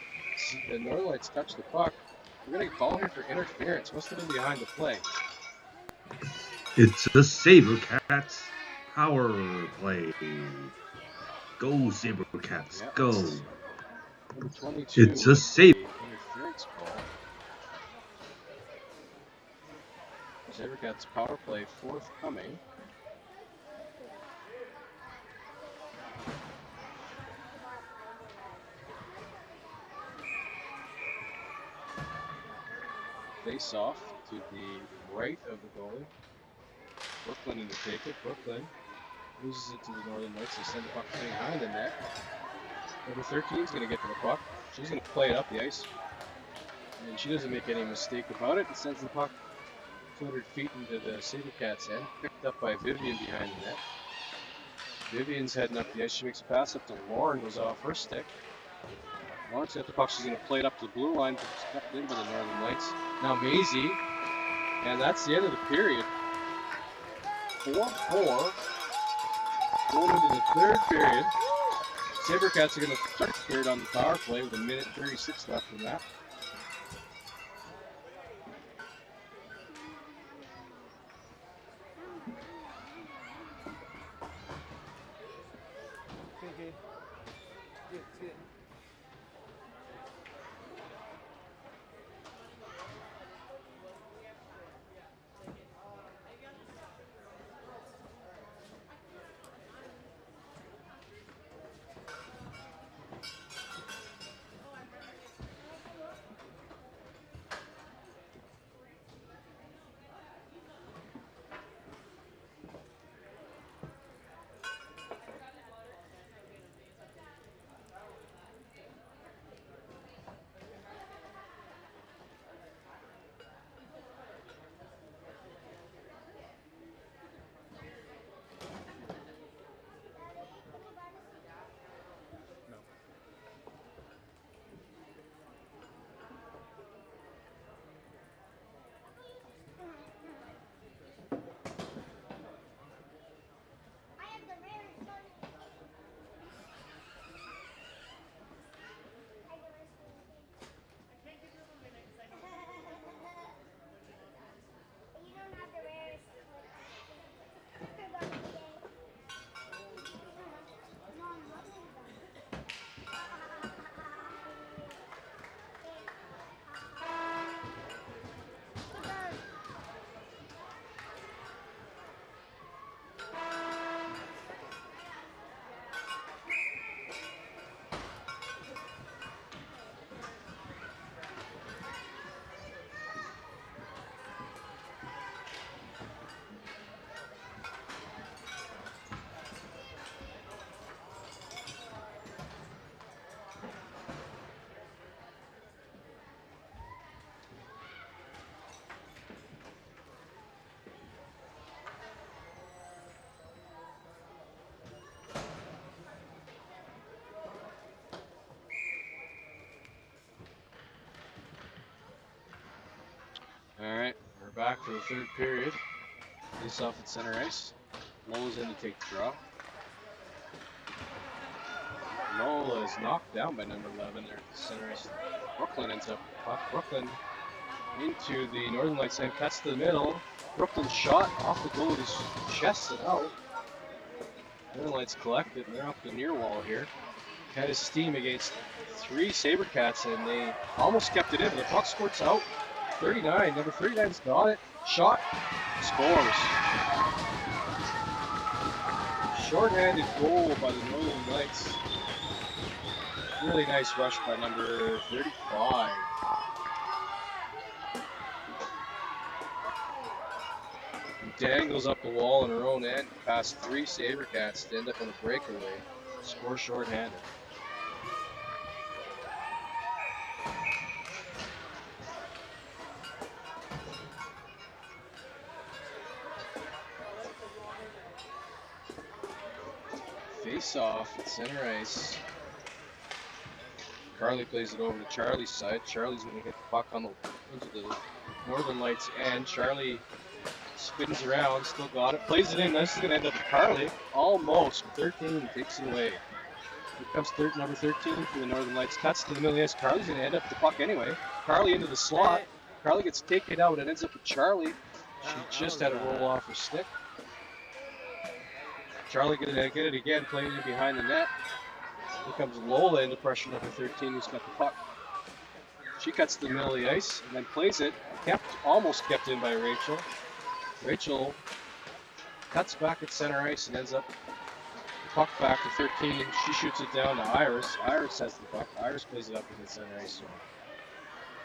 The Northern Lights touch the puck. We're going to call here for interference. Must have been behind the play. It's the Sabercats power play. Go Sabercats, Yeah, go. Number 22. It's a Saber. Interference call. Sabercats power play forthcoming. Face off to the right of the goalie. Brooklyn in to take it. Brooklyn loses it to the Northern Lights. They send the puck behind the net. Number 13 is going to get to the puck. She's going to play it up the ice. And she doesn't make any mistake about it and sends the puck 200 feet into the Sabercats' end. Picked up by Vivian behind the net. Vivian's heading up the ice. She makes a pass up to Lauren. Goes off her stick. Lauren's got the puck. She's going to play it up to the blue line. But it's kept in by the Northern Lights. Now Maisie. And that's the end of the period. 4-4. Going into the third period. Sabercats are going to start the third on the power play with 1:36 left in that. Okay. Good, good. Alright, we're back for the third period. Face off at center ice. Nola's in to take the draw. Nola is knocked down by number 11 there at the center ice. Brooklyn ends up with the puck. Brooklyn into the Northern Lights end, cuts to the middle. Brooklyn shot off the goalie's chest and out. Northern Lights collect it and they're up the near wall here. Had his steam against 3 Sabercats and they almost kept it in, but the puck squirts out. 39, number 39's got it. Shot, scores. Short-handed goal by the Northern Lights. Really nice rush by number 35. Dangles up the wall in her own end, past 3 Sabercats to end up on a breakaway. Score short-handed. Face off at center ice. Carly plays it over to Charlie's side. Charlie's going to get the puck on into the Northern Lights end. Charlie spins around, still got it, plays it in. This is going to end up with Carly. Almost. 13 takes it away. Here comes number 13 for the Northern Lights. Cuts to the middle. Yes, Carly's going to end up with the puck anyway. Carly into the slot. Carly gets taken out. It ends up with Charlie. She just had to roll off her stick. Charlie going to get it again, playing it behind the net. Here comes Lola into pressure number 13, who's got the puck. She cuts to the middle of the ice and then plays it. Almost kept in by Rachel. Rachel cuts back at center ice and ends up puck back to 13. She shoots it down to Iris. Iris has the puck. Iris plays it up in the center ice.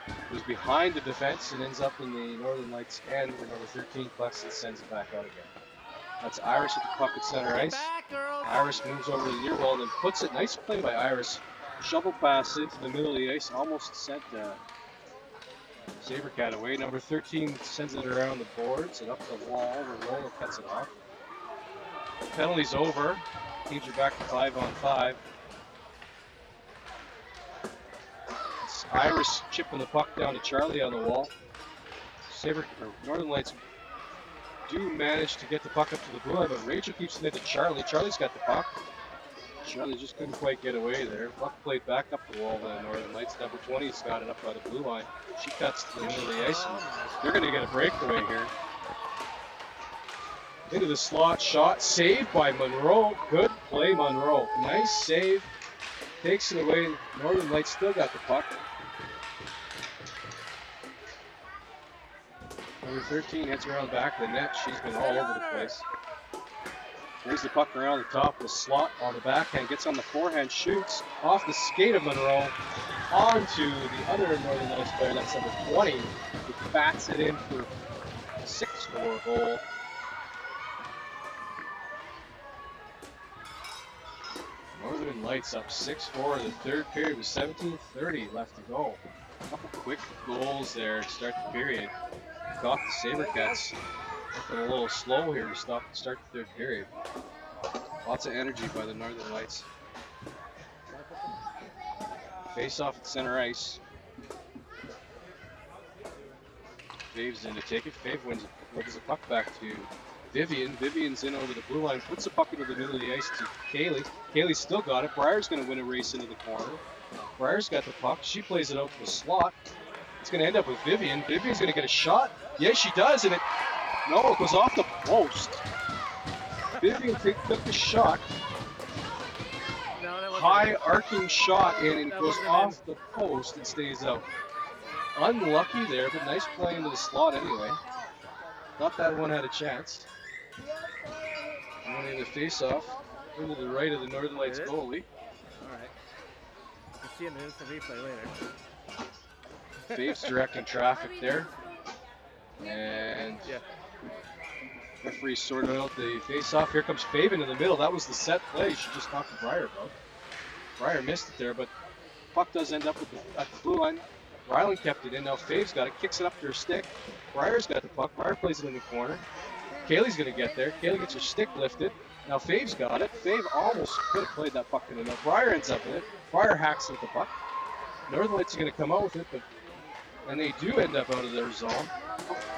It was behind the defense and ends up in the Northern Lights end where number 13 collects and sends it back out again. That's Iris at the puck at center ice. Iris moves over to the near wall and then puts it. Nice play by Iris. Shovel pass into the middle of the ice. Almost sent Sabercat away. Number 13 sends it around the boards and up the wall where Lola cuts it off. Penalty's over. Teams are back to 5-on-5. It's Iris chipping the puck down to Charlie on the wall. Northern Lights do manage to get the puck up to the blue line, but Rachel keeps it to Charlie. Charlie's got the puck. Charlie just couldn't quite get away there. Puck played back up the wall by the Northern Lights. Number 20's got it up by the blue line. She cuts to the middle of the ice, and they're going to get a breakaway here. Into the slot, shot, saved by Monroe. Good play, Monroe. Nice save. Takes it away. Northern Lights still got the puck. Number 13 hits around the back of the net. She's been all over the place. Brings the puck around the top of the slot on the backhand. Gets on the forehand, shoots off the skate of Monroe onto the other Northern Lights player. That's number 20. Who bats it in for a 6-4 goal. Northern Lights up 6-4 in the third period with 17:30 left to go. A couple quick goals there to start the period. Got the Sabercats looking a little slow here to start the third period. Lots of energy by the Northern Lights. Face off at center ice. Fave's in to take it. Fave wins the puck back to Vivian. Vivian's in over the blue line, puts the puck into the middle of the ice to Kaylee. Kaylee's still got it. Briar's going to win a race into the corner. Briar's got the puck. She plays it out to the slot. It's going to end up with Vivian. Vivian's going to get a shot. Yes, she does, and it goes off the post. Vivian took the shot. High arcing shot, and it goes off the post and stays out. Unlucky there, but nice play into the slot anyway. Thought that one had a chance. Winning the face-off into the right of the Northern Lights goalie. Alright. We'll see in the instant replay later. Fave's directing traffic there. And referee sorted out the face-off. Here comes Fave into the middle. That was the set play she just talked to Briar about. Briar missed it there, but puck does end up at the blue line. Ryland kept it in. Now Fave's got it, kicks it up to her stick. Briar's got the puck. Briar plays it in the corner. Kaylee's going to get there. Kaylee gets her stick lifted. Now Fave's got it. Fave almost could have played that puck in the net. Briar ends up in it. Briar hacks at the puck. Northern Lights are going to come out with it, and they do end up out of their zone.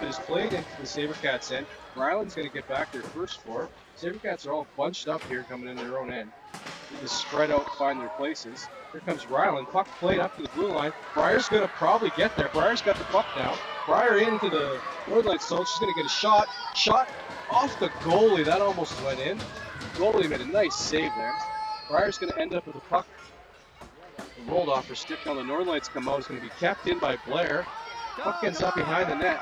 It is played into the Sabercats end. Ryland's going to get back their first four. Sabercats are all bunched up here coming in their own end. They just spread out and find their places. Here comes Ryland. Puck played up to the blue line. Briar's going to probably get there. Briar's got the puck now. Briar into the Northern Lights zone. She's going to get a shot. Shot off the goalie. That almost went in. Goalie made a nice save there. Briar's going to end up with the puck. Rolled off her stick. Now the Northern Lights come out. It's going to be kept in by Blair. Puck ends up behind the net.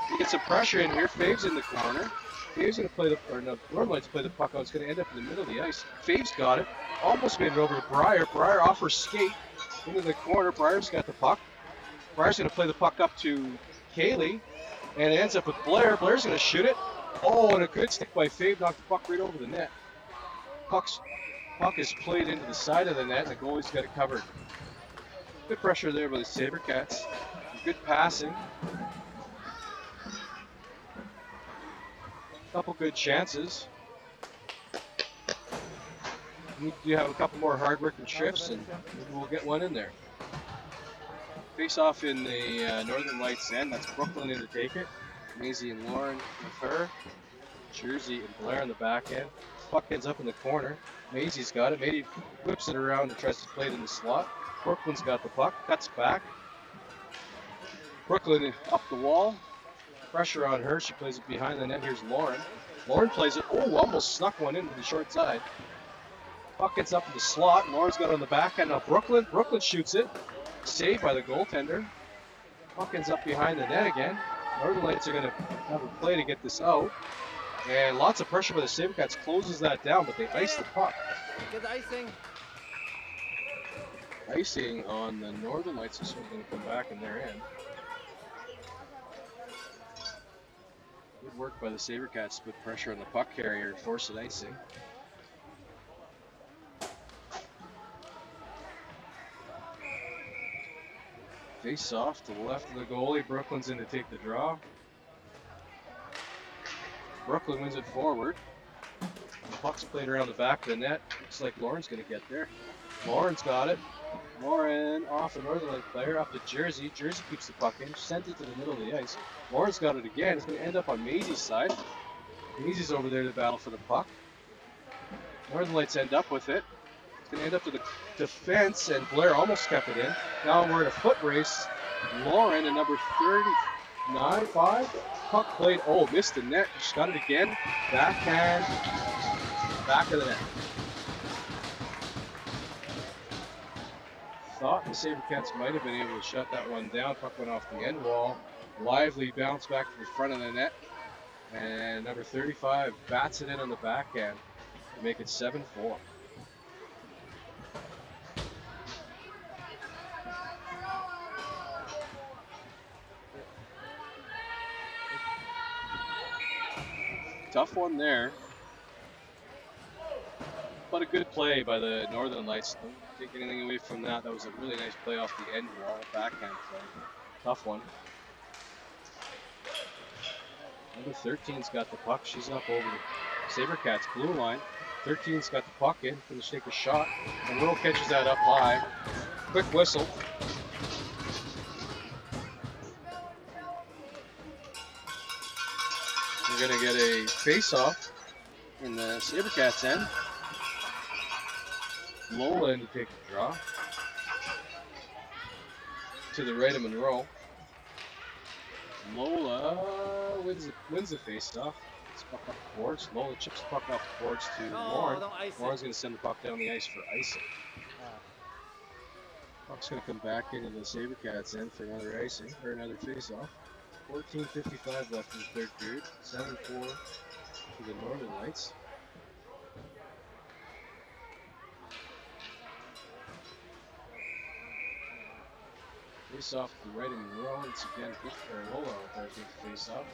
He gets some pressure in here. Fave's in the corner. Fave's going to play Northern Lights play the puck out. It's going to end up in the middle of the ice. Fave's got it. Almost made it over to Briar. Briar off her skate into the corner. Briar's got the puck. Briar's going to play the puck up to Kaylee. And it ends up with Blair. Blair's going to shoot it. Oh, and a good stick by Fave. Knocked the puck right over the net. Puck is played into the side of the net. And the goalie's got it covered. Good pressure there by the Sabercats. Good passing. Couple good chances. need to have a couple more hard-working shifts, and maybe we'll get one in there. Face off in the Northern Lights end. That's Brooklyn in to take it. Maisie and Lauren with her. Jersey and Blair on the back end. Puck ends up in the corner. Maisie's got it. Maisie whips it around and tries to play it in the slot. Brooklyn's got the puck. Cuts back. Brooklyn up the wall. Pressure on her. She plays it behind the net. Here's Lauren. Lauren plays it. Oh, almost snuck one into the short side. Puck gets up in the slot. Lauren's got it on the back end. Now Brooklyn. Brooklyn shoots it. Saved by the goaltender. Puck ends up behind the net again. Northern Lights are going to have a play to get this out. And lots of pressure by the Sabercats. Closes that down, but they ice the puck. Good icing. Icing on the Northern Lights is going to come back in their end. Good work by the Sabercats to put pressure on the puck carrier and force an icing. Face off to the left of the goalie. Brooklyn's in to take the draw. Brooklyn wins it forward. The puck's played around the back of the net. Looks like Lauren's going to get there. Lauren's got it. Lauren off a Northern Light player up to Jersey. Jersey keeps the puck in. Sent it to the middle of the ice. Lauren's got it again. It's going to end up on Maisie's side. Maisie's over there to battle for the puck. Northern Lights end up with it. It's going to end up to the defense, and Blair almost kept it in. Now we're in a foot race. Lauren, and number 39, 5. Puck played. Oh, missed the net. She's got it again. Backhand. Back of the net. Thought the Sabercats might have been able to shut that one down. Puck went off the end wall. Lively bounce back to the front of the net. And number 35 bats it in on the backhand to make it 7-4. Tough one there. But a good play by the Northern Lights. Don't take anything away from that. That was a really nice play off the end wall. Backhand play. Tough one. Number 13's got the puck. She's up over the Sabercats blue line. 13's got the puck in. Going to take a shot. Monroe catches that up high. Quick whistle. We're going to get a face-off in the Sabercats end. Lola in to take the draw. To the right of Monroe. Lola wins the face-off. It's puck up the boards. Lola chips the puck off the boards to Lauren. Lauren's going to send the puck down the ice for icing. Puck's going to come back into the Sabercats end for another icing, or another face-off. 14:55 left in the third period. 7-4 to the Northern Lights. Face off to the right of Monroe. It's again Lola there to take the face off.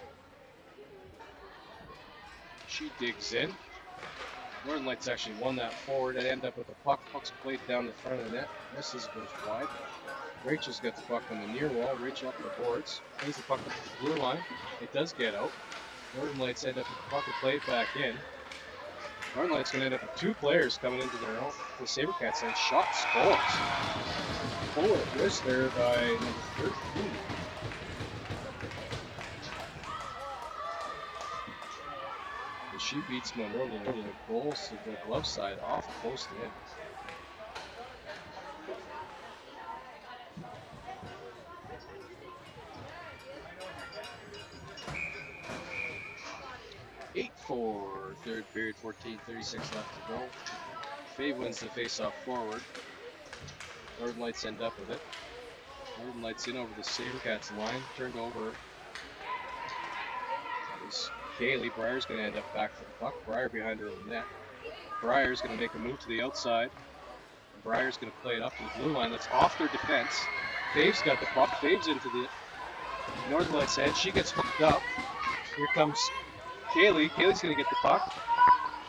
She digs in. Northern Lights actually won that forward and end up with the puck. Puck's played down the front of the net. Misses, goes wide. Rachel's got the puck on the near wall. Rachel up the boards. Plays the puck up to the blue line. It does get out. Northern Lights end up with the puck and play it back in. Northern Lights going to end up with two players coming into their own. The Sabercats and shot scores. Forward wrist there by number 13. And she beats Monroe to the goals to the glove side off the post in. 8-4, third period, 14:36 left to go. Fave wins the face-off forward. Northern Lights end up with it. Northern Lights in over the Sabercats line, turned over. That was Kaylee. Breyer's going to end up back for the puck. Breyer behind her in the net. Breyer's going to make a move to the outside. Breyer's going to play it up to the blue line. That's off their defense. Fave's got the puck. Fave's into the Northern Lights head. She gets hooked up. Here comes Kaylee. Kaylee's going to get the puck.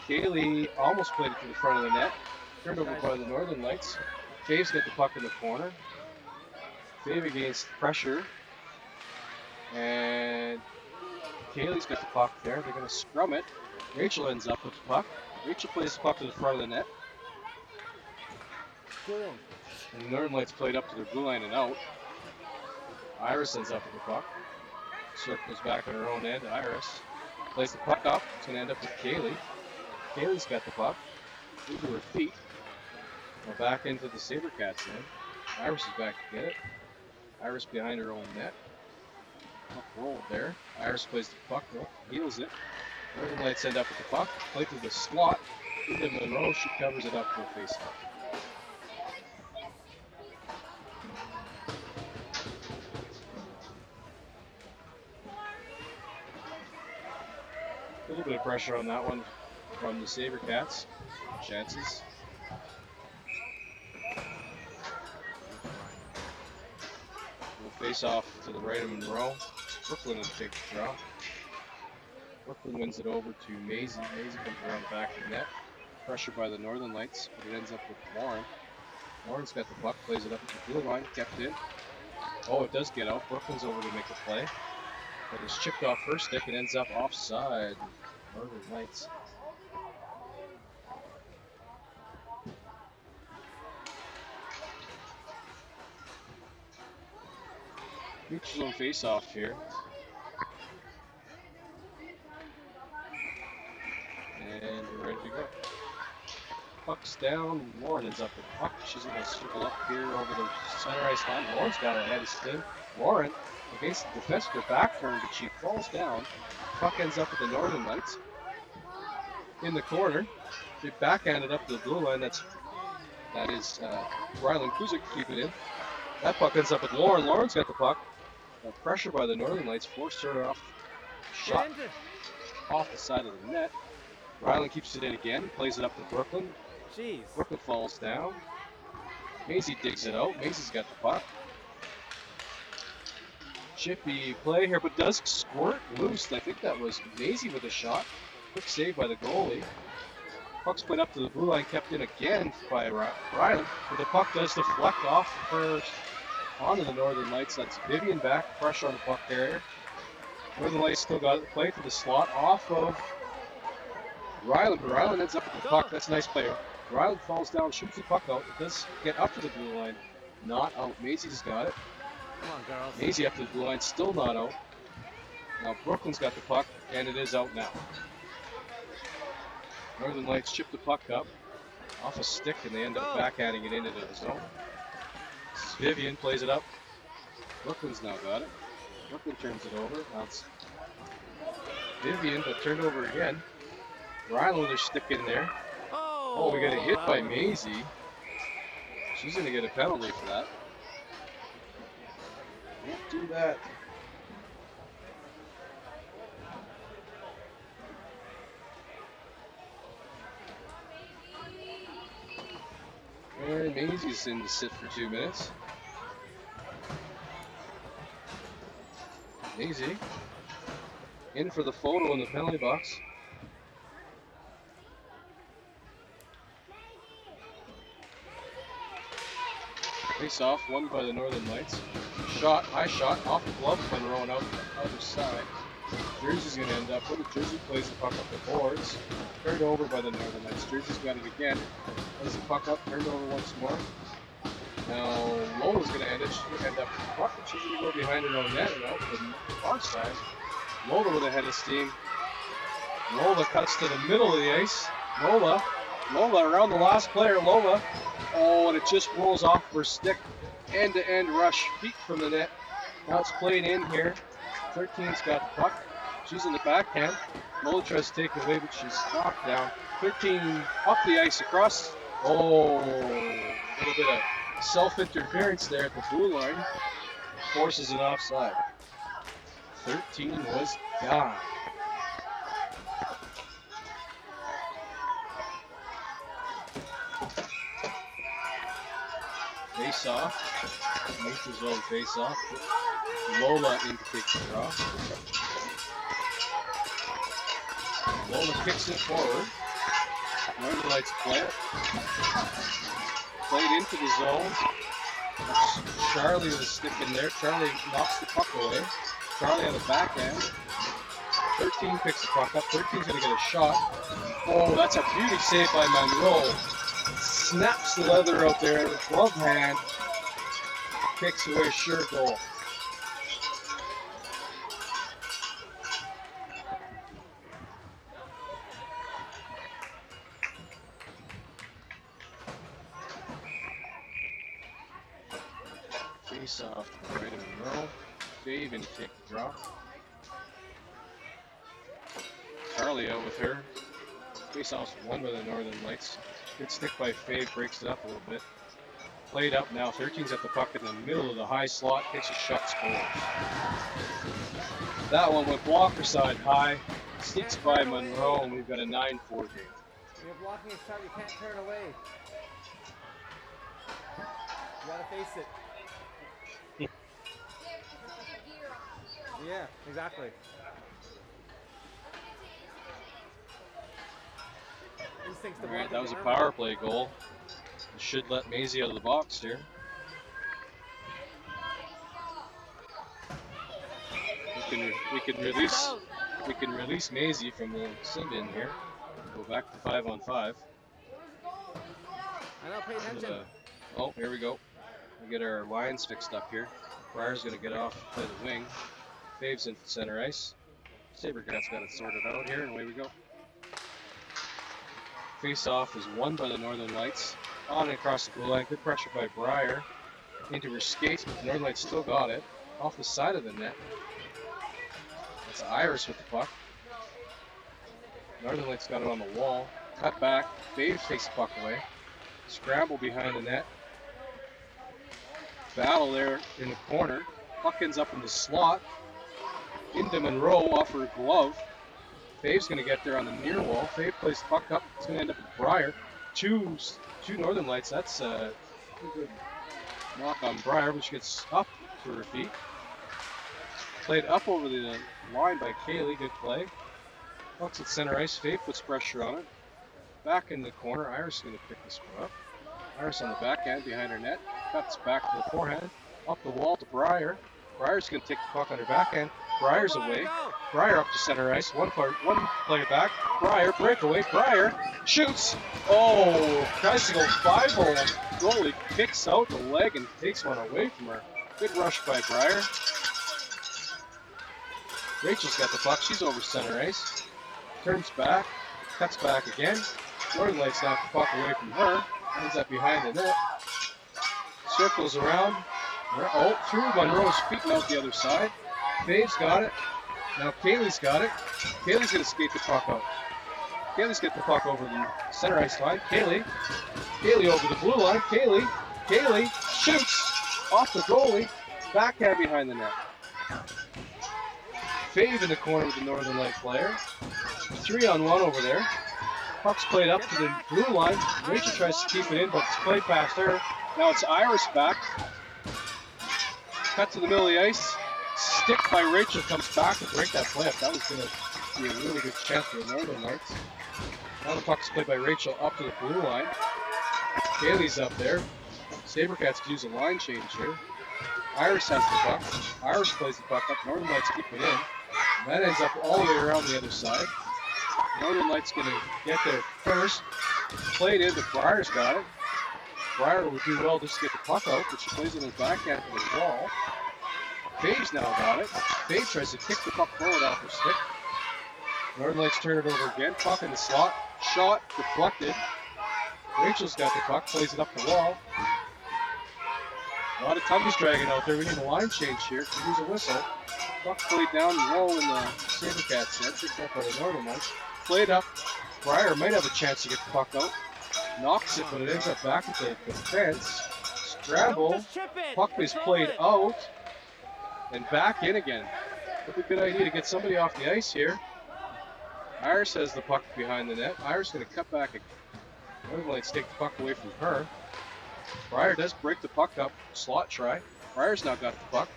Kaylee almost played it to the front of the net. Turned over by the Northern Lights. Fave's got the puck in the corner. Fave against pressure. And Kaylee's got the puck there. They're going to scrum it. Rachel ends up with the puck. Rachel plays the puck to the front of the net. Boom. And the Northern Lights played up to their blue line and out. Iris ends up with the puck. Circles back on her own end. Iris plays the puck up. It's going to end up with Kaylee. Kaylee's got the puck. Into her feet. Now back into the Sabercats then. Iris is back to get it. Iris behind her own net. Puck rolled there. Iris plays the puck. Nope, heals it. Northern Lights end up with the puck. Play to the slot. Into Monroe. She covers it up for a face-off. A little bit of pressure on that one from the Sabercats. Chances. We'll face off to the right of Monroe. Brooklyn will take the draw. Brooklyn wins it over to Maisie. Maisie comes around back of the net. Pressure by the Northern Lights, but it ends up with Lauren. Lauren's got the puck, plays it up to the blue line, kept in. Oh, it does get out. Brooklyn's over to make a play. But it's chipped off her stick and ends up offside. Northern Lights. Neutral zone face-off here. And we're ready to go. Puck's down. Lauren ends up with the puck. She's going to circle up here over the center ice line. Lauren's got a head of steam. Lauren against the defense with her back turned, but she falls down. Puck ends up with the Northern Lights in the corner. They backhanded up to the blue line. That is Rylan Kuzik keep it in. That puck ends up with Lauren. Lauren's got the puck. Pressure by the Northern Lights forced her off. Shot off the side of the net. Rylan keeps it in again. Plays it up to Brooklyn. Jeez. Brooklyn falls down. Maisie digs it out. Maisie's got the puck. Chippy play here, but does squirt loose. I think that was Maisie with a shot. Quick save by the goalie. Puck's played up to the blue line, kept in again by Rylan, but the puck does deflect off first onto the Northern Lights. That's Vivian back, pressure on the puck carrier. Northern Lights still got it. Play for the slot off of Rylan, but Rylan ends up with the puck. That's a nice play. Rylan falls down, shoots the puck out. It does get up to the blue line. Not out. Maisie's got it. Come on, girls. Maisie up to the blue line, still not out. Now Brooklyn's got the puck, and it is out now. Northern Lights chip the puck up off a stick, and they end up backhanding it into the zone. Vivian plays it up. Brooklyn's now got it. Brooklyn turns it over. Now it's Vivian, but turned over again. Rylan with her stick in there. Oh, we got a hit by Maisie. She's going to get a penalty for that. Don't do that. And Maisie's in to sit for 2 minutes. Maisie in for the photo in the penalty box. Face off, won by the Northern Lights. Shot, high shot, off the glove of Monroe and out the other side. Jersey's going to end up with it. Jersey plays the puck up the boards. Turned over by the Northern Lights. Jersey's got it again. Plays the puck up, turned over once more. Now Lola's going to end it. She's going to end up with the puck, but she's going to go behind her own net and out to the far side. Lola with a head of steam. Lola cuts to the middle of the ice. Lola around the last player. Lola. Oh, and it just rolls off her stick. End-to-end rush, feet from the net. Now it's played in here. 13's got the puck. She's in the backhand. Lola tries to take it away, but she's knocked down. 13 up the ice across. Oh, a little bit of self-interference there at the blue line. Forces it offside. 13 was gone. Face off. Neutral zone face off. Lola in to take the draw. Lola kicks it forward. Northern Lights play it. Played into the zone. Charlie with a stick in there. Charlie knocks the puck away. Charlie on the backhand. 13 picks the puck up. 13's going to get a shot. Oh, that's a beauty save by Monroe. Snaps the leather out there. Glove hand. Kicks away, sure goal. Face off to the right of Monroe. Dave and kick the drop. Charlie out with her. Face off's won by the Northern Lights. Good stick by Fave, breaks it up a little bit. Played up now. 13's at the puck in the middle of the high slot. Takes a shot, scores. That one went blocker side high. Sneaks by Monroe, and we've got a 9-4 game. When you're blocking a shot, you can't turn away. You gotta face it. Yeah, exactly. Instincts to Alright, block that was a arm. power play goal. Should let Maisie out of the box here. We can release Maisie from the sin-bin here. Go back to 5-on-5. I know, pay attention. Oh, here we go. We get our lines fixed up here. Briar's gonna get off, play the wing. Fave's in center ice. Sabercats got it sorted out here, and away we go. Face-off is won by the Northern Lights. On and across the goal line. Good pressure by Briar. Into her skates, but the Northern Lights still got it. Off the side of the net. That's Iris with the puck. Northern Lights got it on the wall. Cut back. Fave takes the puck away. Scramble behind the net. Battle there in the corner. Puck ends up in the slot. Into Monroe off her glove. Fave's going to get there on the near wall. Fave plays the puck up. It's going to end up with Briar. Two Northern Lights. That's a good knock on Briar, which gets up to her feet. Played up over the line by Kaylee. Good play. Puck's at center ice. Fave puts pressure on it. Back in the corner. Iris is going to pick this one up. Iris on the backhand behind her net. Cuts back to the forehand. Up the wall to Briar. Briar's going to take the puck on her backhand. Briar's away. Briar up to center ice. One player back. Briar breakaway. Briar shoots. Oh, tries to go 5-hole. Goalie kicks out the leg and takes one away from her. Good rush by Briar. Rachel's got the puck. She's over center ice. Turns back. Cuts back again. Northern Lights knock the puck away from her. Ends up behind the net. Circles around. Oh, through Monroe's feet and out the other side. Fave's got it. Now Kaylee's got it. Kaylee's going to skate the puck out. Kaylee's got the puck over the center ice line. Kaylee over the blue line. Kaylee shoots off the goalie. Backhand behind the net. Fave in the corner with the Northern Light player. 3-on-1 over there. Puck's played up to the blue line. Rachel tries to keep it in, but it's played past her. Now it's Iris back. Cut to the middle of the ice. Stick by Rachel comes back to break that play up. That was going to be a really good chance for the Northern Lights. Now the puck's played by Rachel up to the blue line. Kaylee's up there. Sabercats could use a line change here. Iris has the puck. Iris plays the puck up. Northern Lights keep it in. And that ends up all the way around the other side. Northern Lights going to get there first. Played in, but Briar's got it. Briar would do well just to get the puck out, but she plays it in the backhand to the wall. Fave's now got it. Fave tries to kick the puck forward off her stick. Northern Lights turn it over again. Puck in the slot. Shot. Deflected. Rachel's got the puck. Plays it up the wall. A lot of tummies dragging out there. We need a line change here. Could use a whistle. Puck played down low in the Sabercats net. Picked up by the Northern Lights. Played up. Briar might have a chance to get the puck out. Knocks it, but it ends up back at the fence. Scramble. Puck is played out. And back in again. Would be a good idea to get somebody off the ice here. Iris has the puck behind the net. Iris going to cut back. Northern Lights take the puck away from her. Briar does break the puck up. Slot try. Briar's now got the puck.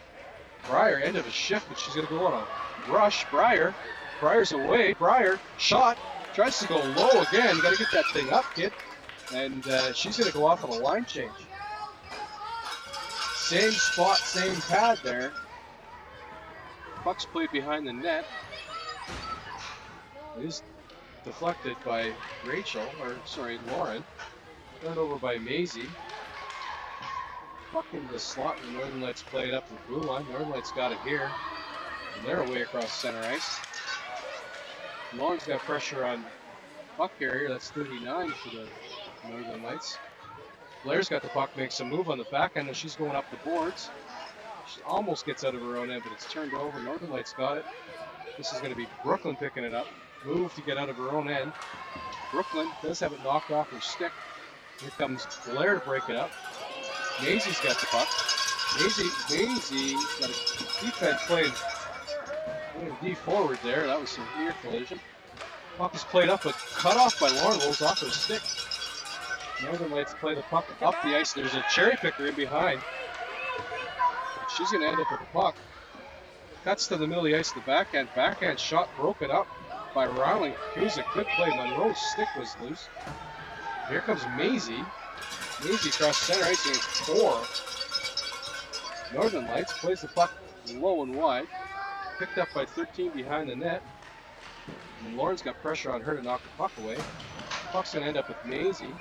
Briar, end of a shift, but she's going to go on a rush. Briar's away. Briar, shot. Tries to go low again. Got to get that thing up, kid. And she's going to go off on a line change. Same spot, same pad there. Puck's played behind the net. It is deflected by Lauren. Turned over by Maisie. Puck into the slot, and Northern Lights play it up to the blue line. Northern Lights got it here. And they're away across center ice. Lauren's got pressure on puck carrier. That's 39 for the Northern Lights. Blair's got the puck, makes a move on the back end, and she's going up the boards. She almost gets out of her own end, but it's turned over. Northern Lights got it. This is going to be Brooklyn picking it up. Move to get out of her own end. Brooklyn does have it knocked off her stick. Here comes Blair to break it up. Maisie's got the puck. Maisie got a defense played D forward there. That was some near collision. Puck is played up, but cut off by Lauren. Rolls off her stick. Northern Lights play the puck up the ice. There's a cherry picker in behind. She's going to end up with the puck. Cuts to the middle of the ice, the backhand. Backhand shot broken up by Riley. Here's a good play. Monroe's stick was loose. Here comes Maisie. Maisie across center ice against 4. Northern Lights plays the puck low and wide. Picked up by 13 behind the net. And Lauren's got pressure on her to knock the puck away. Puck's going to end up with Maisie.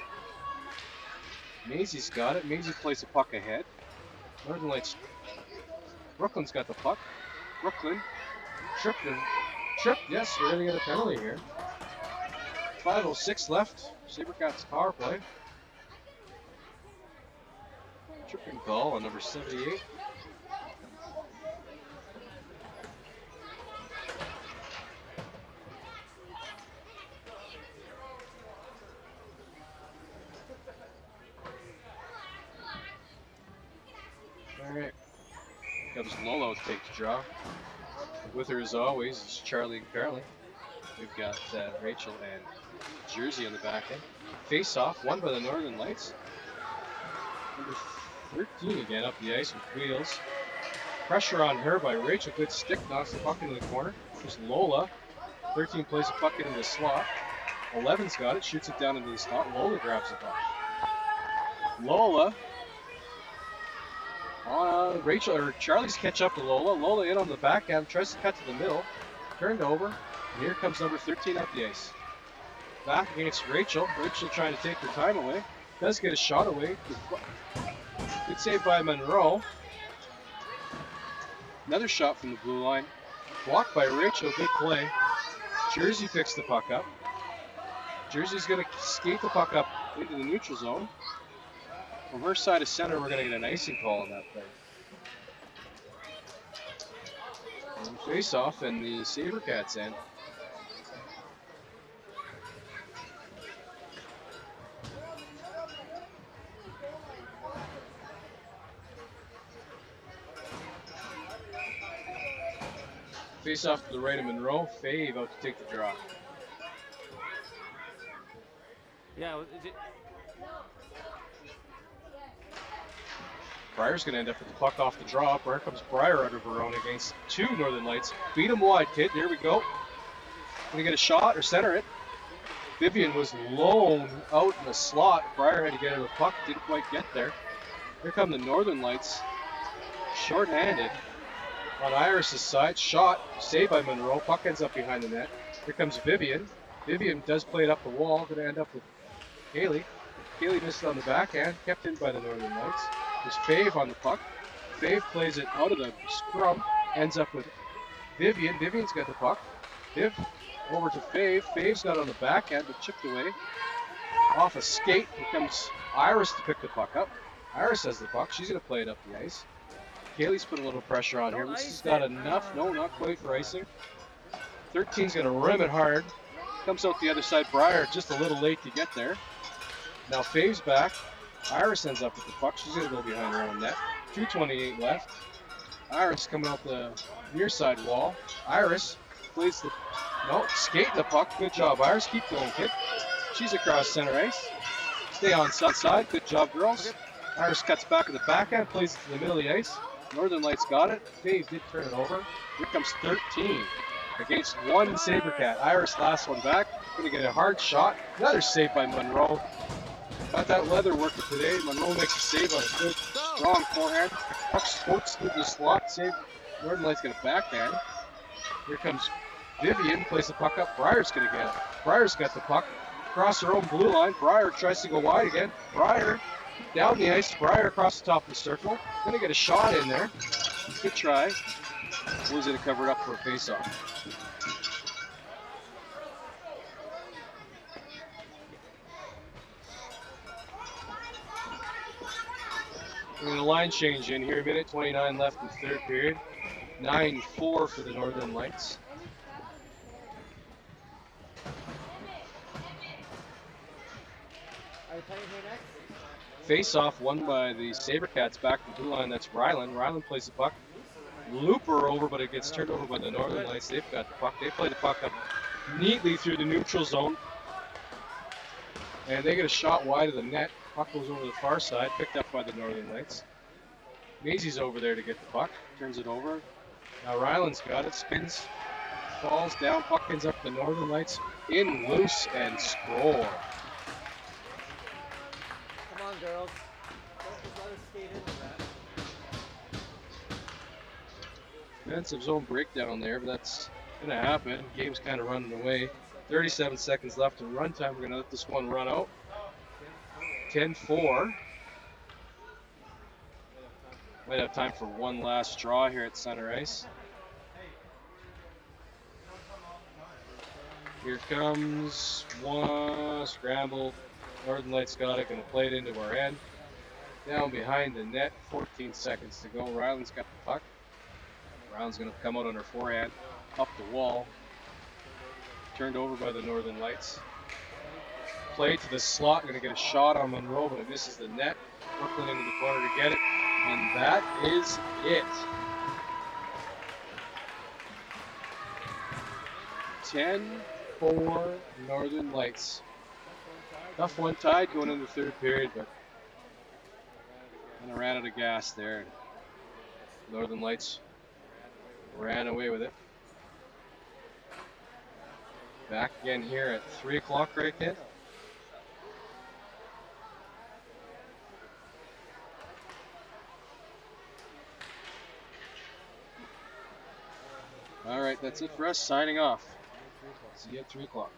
Maisie's got it. Maisie plays the puck ahead. Northern Lights. Brooklyn's got the puck. Brooklyn. Tripped. Yes, we're going to get a penalty here. 5:06 left. Sabercats power play. Tripping call on number 78. Alright. Comes Lolo to take the draw. With her as always is Charlie and Carly. We've got Rachel and Jersey on the back end. Face off, won by the Northern Lights. Number 13 again up the ice with wheels. Pressure on her by Rachel. Good stick, knocks the puck into the corner. There's Lola. 13 plays the puck into the slot. 11's got it, shoots it down into the slot. Lola grabs the puck. Lola. Rachel or Charlie's catch up to Lola. Lola in on the backhand, tries to cut to the middle. Turned over. And here comes number 13 up the ice. Back against Rachel. Rachel trying to take her time away. Does get a shot away. Good save by Monroe. Another shot from the blue line. Blocked by Rachel. Good play. Jersey picks the puck up. Jersey's going to skate the puck up into the neutral zone. From her side of center, we're going to get an icing call on that play. And face off, and the Sabercats end. Face off to the right of Monroe. Fave out to take the draw. Yeah, is it? Breyer's going to end up with the puck off the draw. Here comes Breyer out of her own against 2 Northern Lights. Beat him wide, kid. Here we go. Going to get a shot or center it. Vivian was lone out in the slot. Breyer had to get her the puck. Didn't quite get there. Here come the Northern Lights. Short-handed. On Iris's side. Shot. Saved by Monroe. Puck ends up behind the net. Here comes Vivian. Vivian does play it up the wall. Going to end up with Kaylee. Kaylee missed it on the backhand. Kept in by the Northern Lights. There's Fave on the puck. Fave plays it out of the scrum. Ends up with Vivian. Vivian's got the puck. Viv over to Fave. Fave's got it on the backhand, but chipped away. Off a skate. Here comes Iris to pick the puck up. Iris has the puck. She's going to play it up the ice. Kaylee's put a little pressure on here. This has got enough. No, not quite for icing. 13's going to rim it hard. Comes out the other side. Breyer just a little late to get there. Now Fave's back. Iris ends up with the puck. She's going to go behind her own net. 2:28 left. Iris coming out the near side wall. Iris plays the... No, skate the puck. Good job, Iris. Keep going, kid. She's across center ice. Stay on side. Good job, girls. Iris cuts back in the backhand. Plays it to the middle of the ice. Northern Lights got it. Fave did turn it over. Here comes 13 against 1 Sabercat. Iris last one back. Going to get a hard shot. Another save by Monroe. Got that leather working today. Monroe makes a save on a good, strong forehand. Puck sports through the slot. Save. Northern Lights got a backhand. Here comes Vivian. Plays the puck up. Breyer's going to get it. Breyer's got the puck. across their own blue line. Breyer tries to go wide again. Breyer down the ice. Breyer across the top of the circle. Gonna get a shot in there. Good try. Blues gonna cover it up for a faceoff. We're gonna line change in here. Minute 29 left in the third period. 9-4 for the Northern Lights. Are you playing here next? Face-off won by the Sabercats back to the blue line. That's Ryland. Ryland plays the puck. Looper over, but it gets turned over by the Northern Lights. They've got the puck. They play the puck up neatly through the neutral zone. And they get a shot wide of the net. Puck goes over the far side, picked up by the Northern Lights. Maisie's over there to get the puck. Turns it over. Now Ryland's got it. Spins. Falls down. Puck ends up the Northern Lights. In loose and score. Come on, girls. Don't just let us skate into that. Defensive zone breakdown there, but that's going to happen. Game's kind of running away. 37 seconds left in runtime. We're going to let this one run out. 10-4. Might have time for one last draw here at center ice. Here comes one scramble. Northern Lights got it. Going to play it into our end. Down behind the net. 14 seconds to go. Ryland's got the puck. Ryland's going to come out on her forehand. Up the wall. Turned over by the Northern Lights. Play to the slot. Going to get a shot on Monroe, but it misses the net. Brooklyn into the corner to get it. And that is it. 10-4 Northern Lights. Tough one tied going into the third period, but kind of ran out of gas there. Northern Lights ran away with it. Back again here at 3 o'clock, right, Kent? All right, that's it for us. Signing off. See you at 3 o'clock.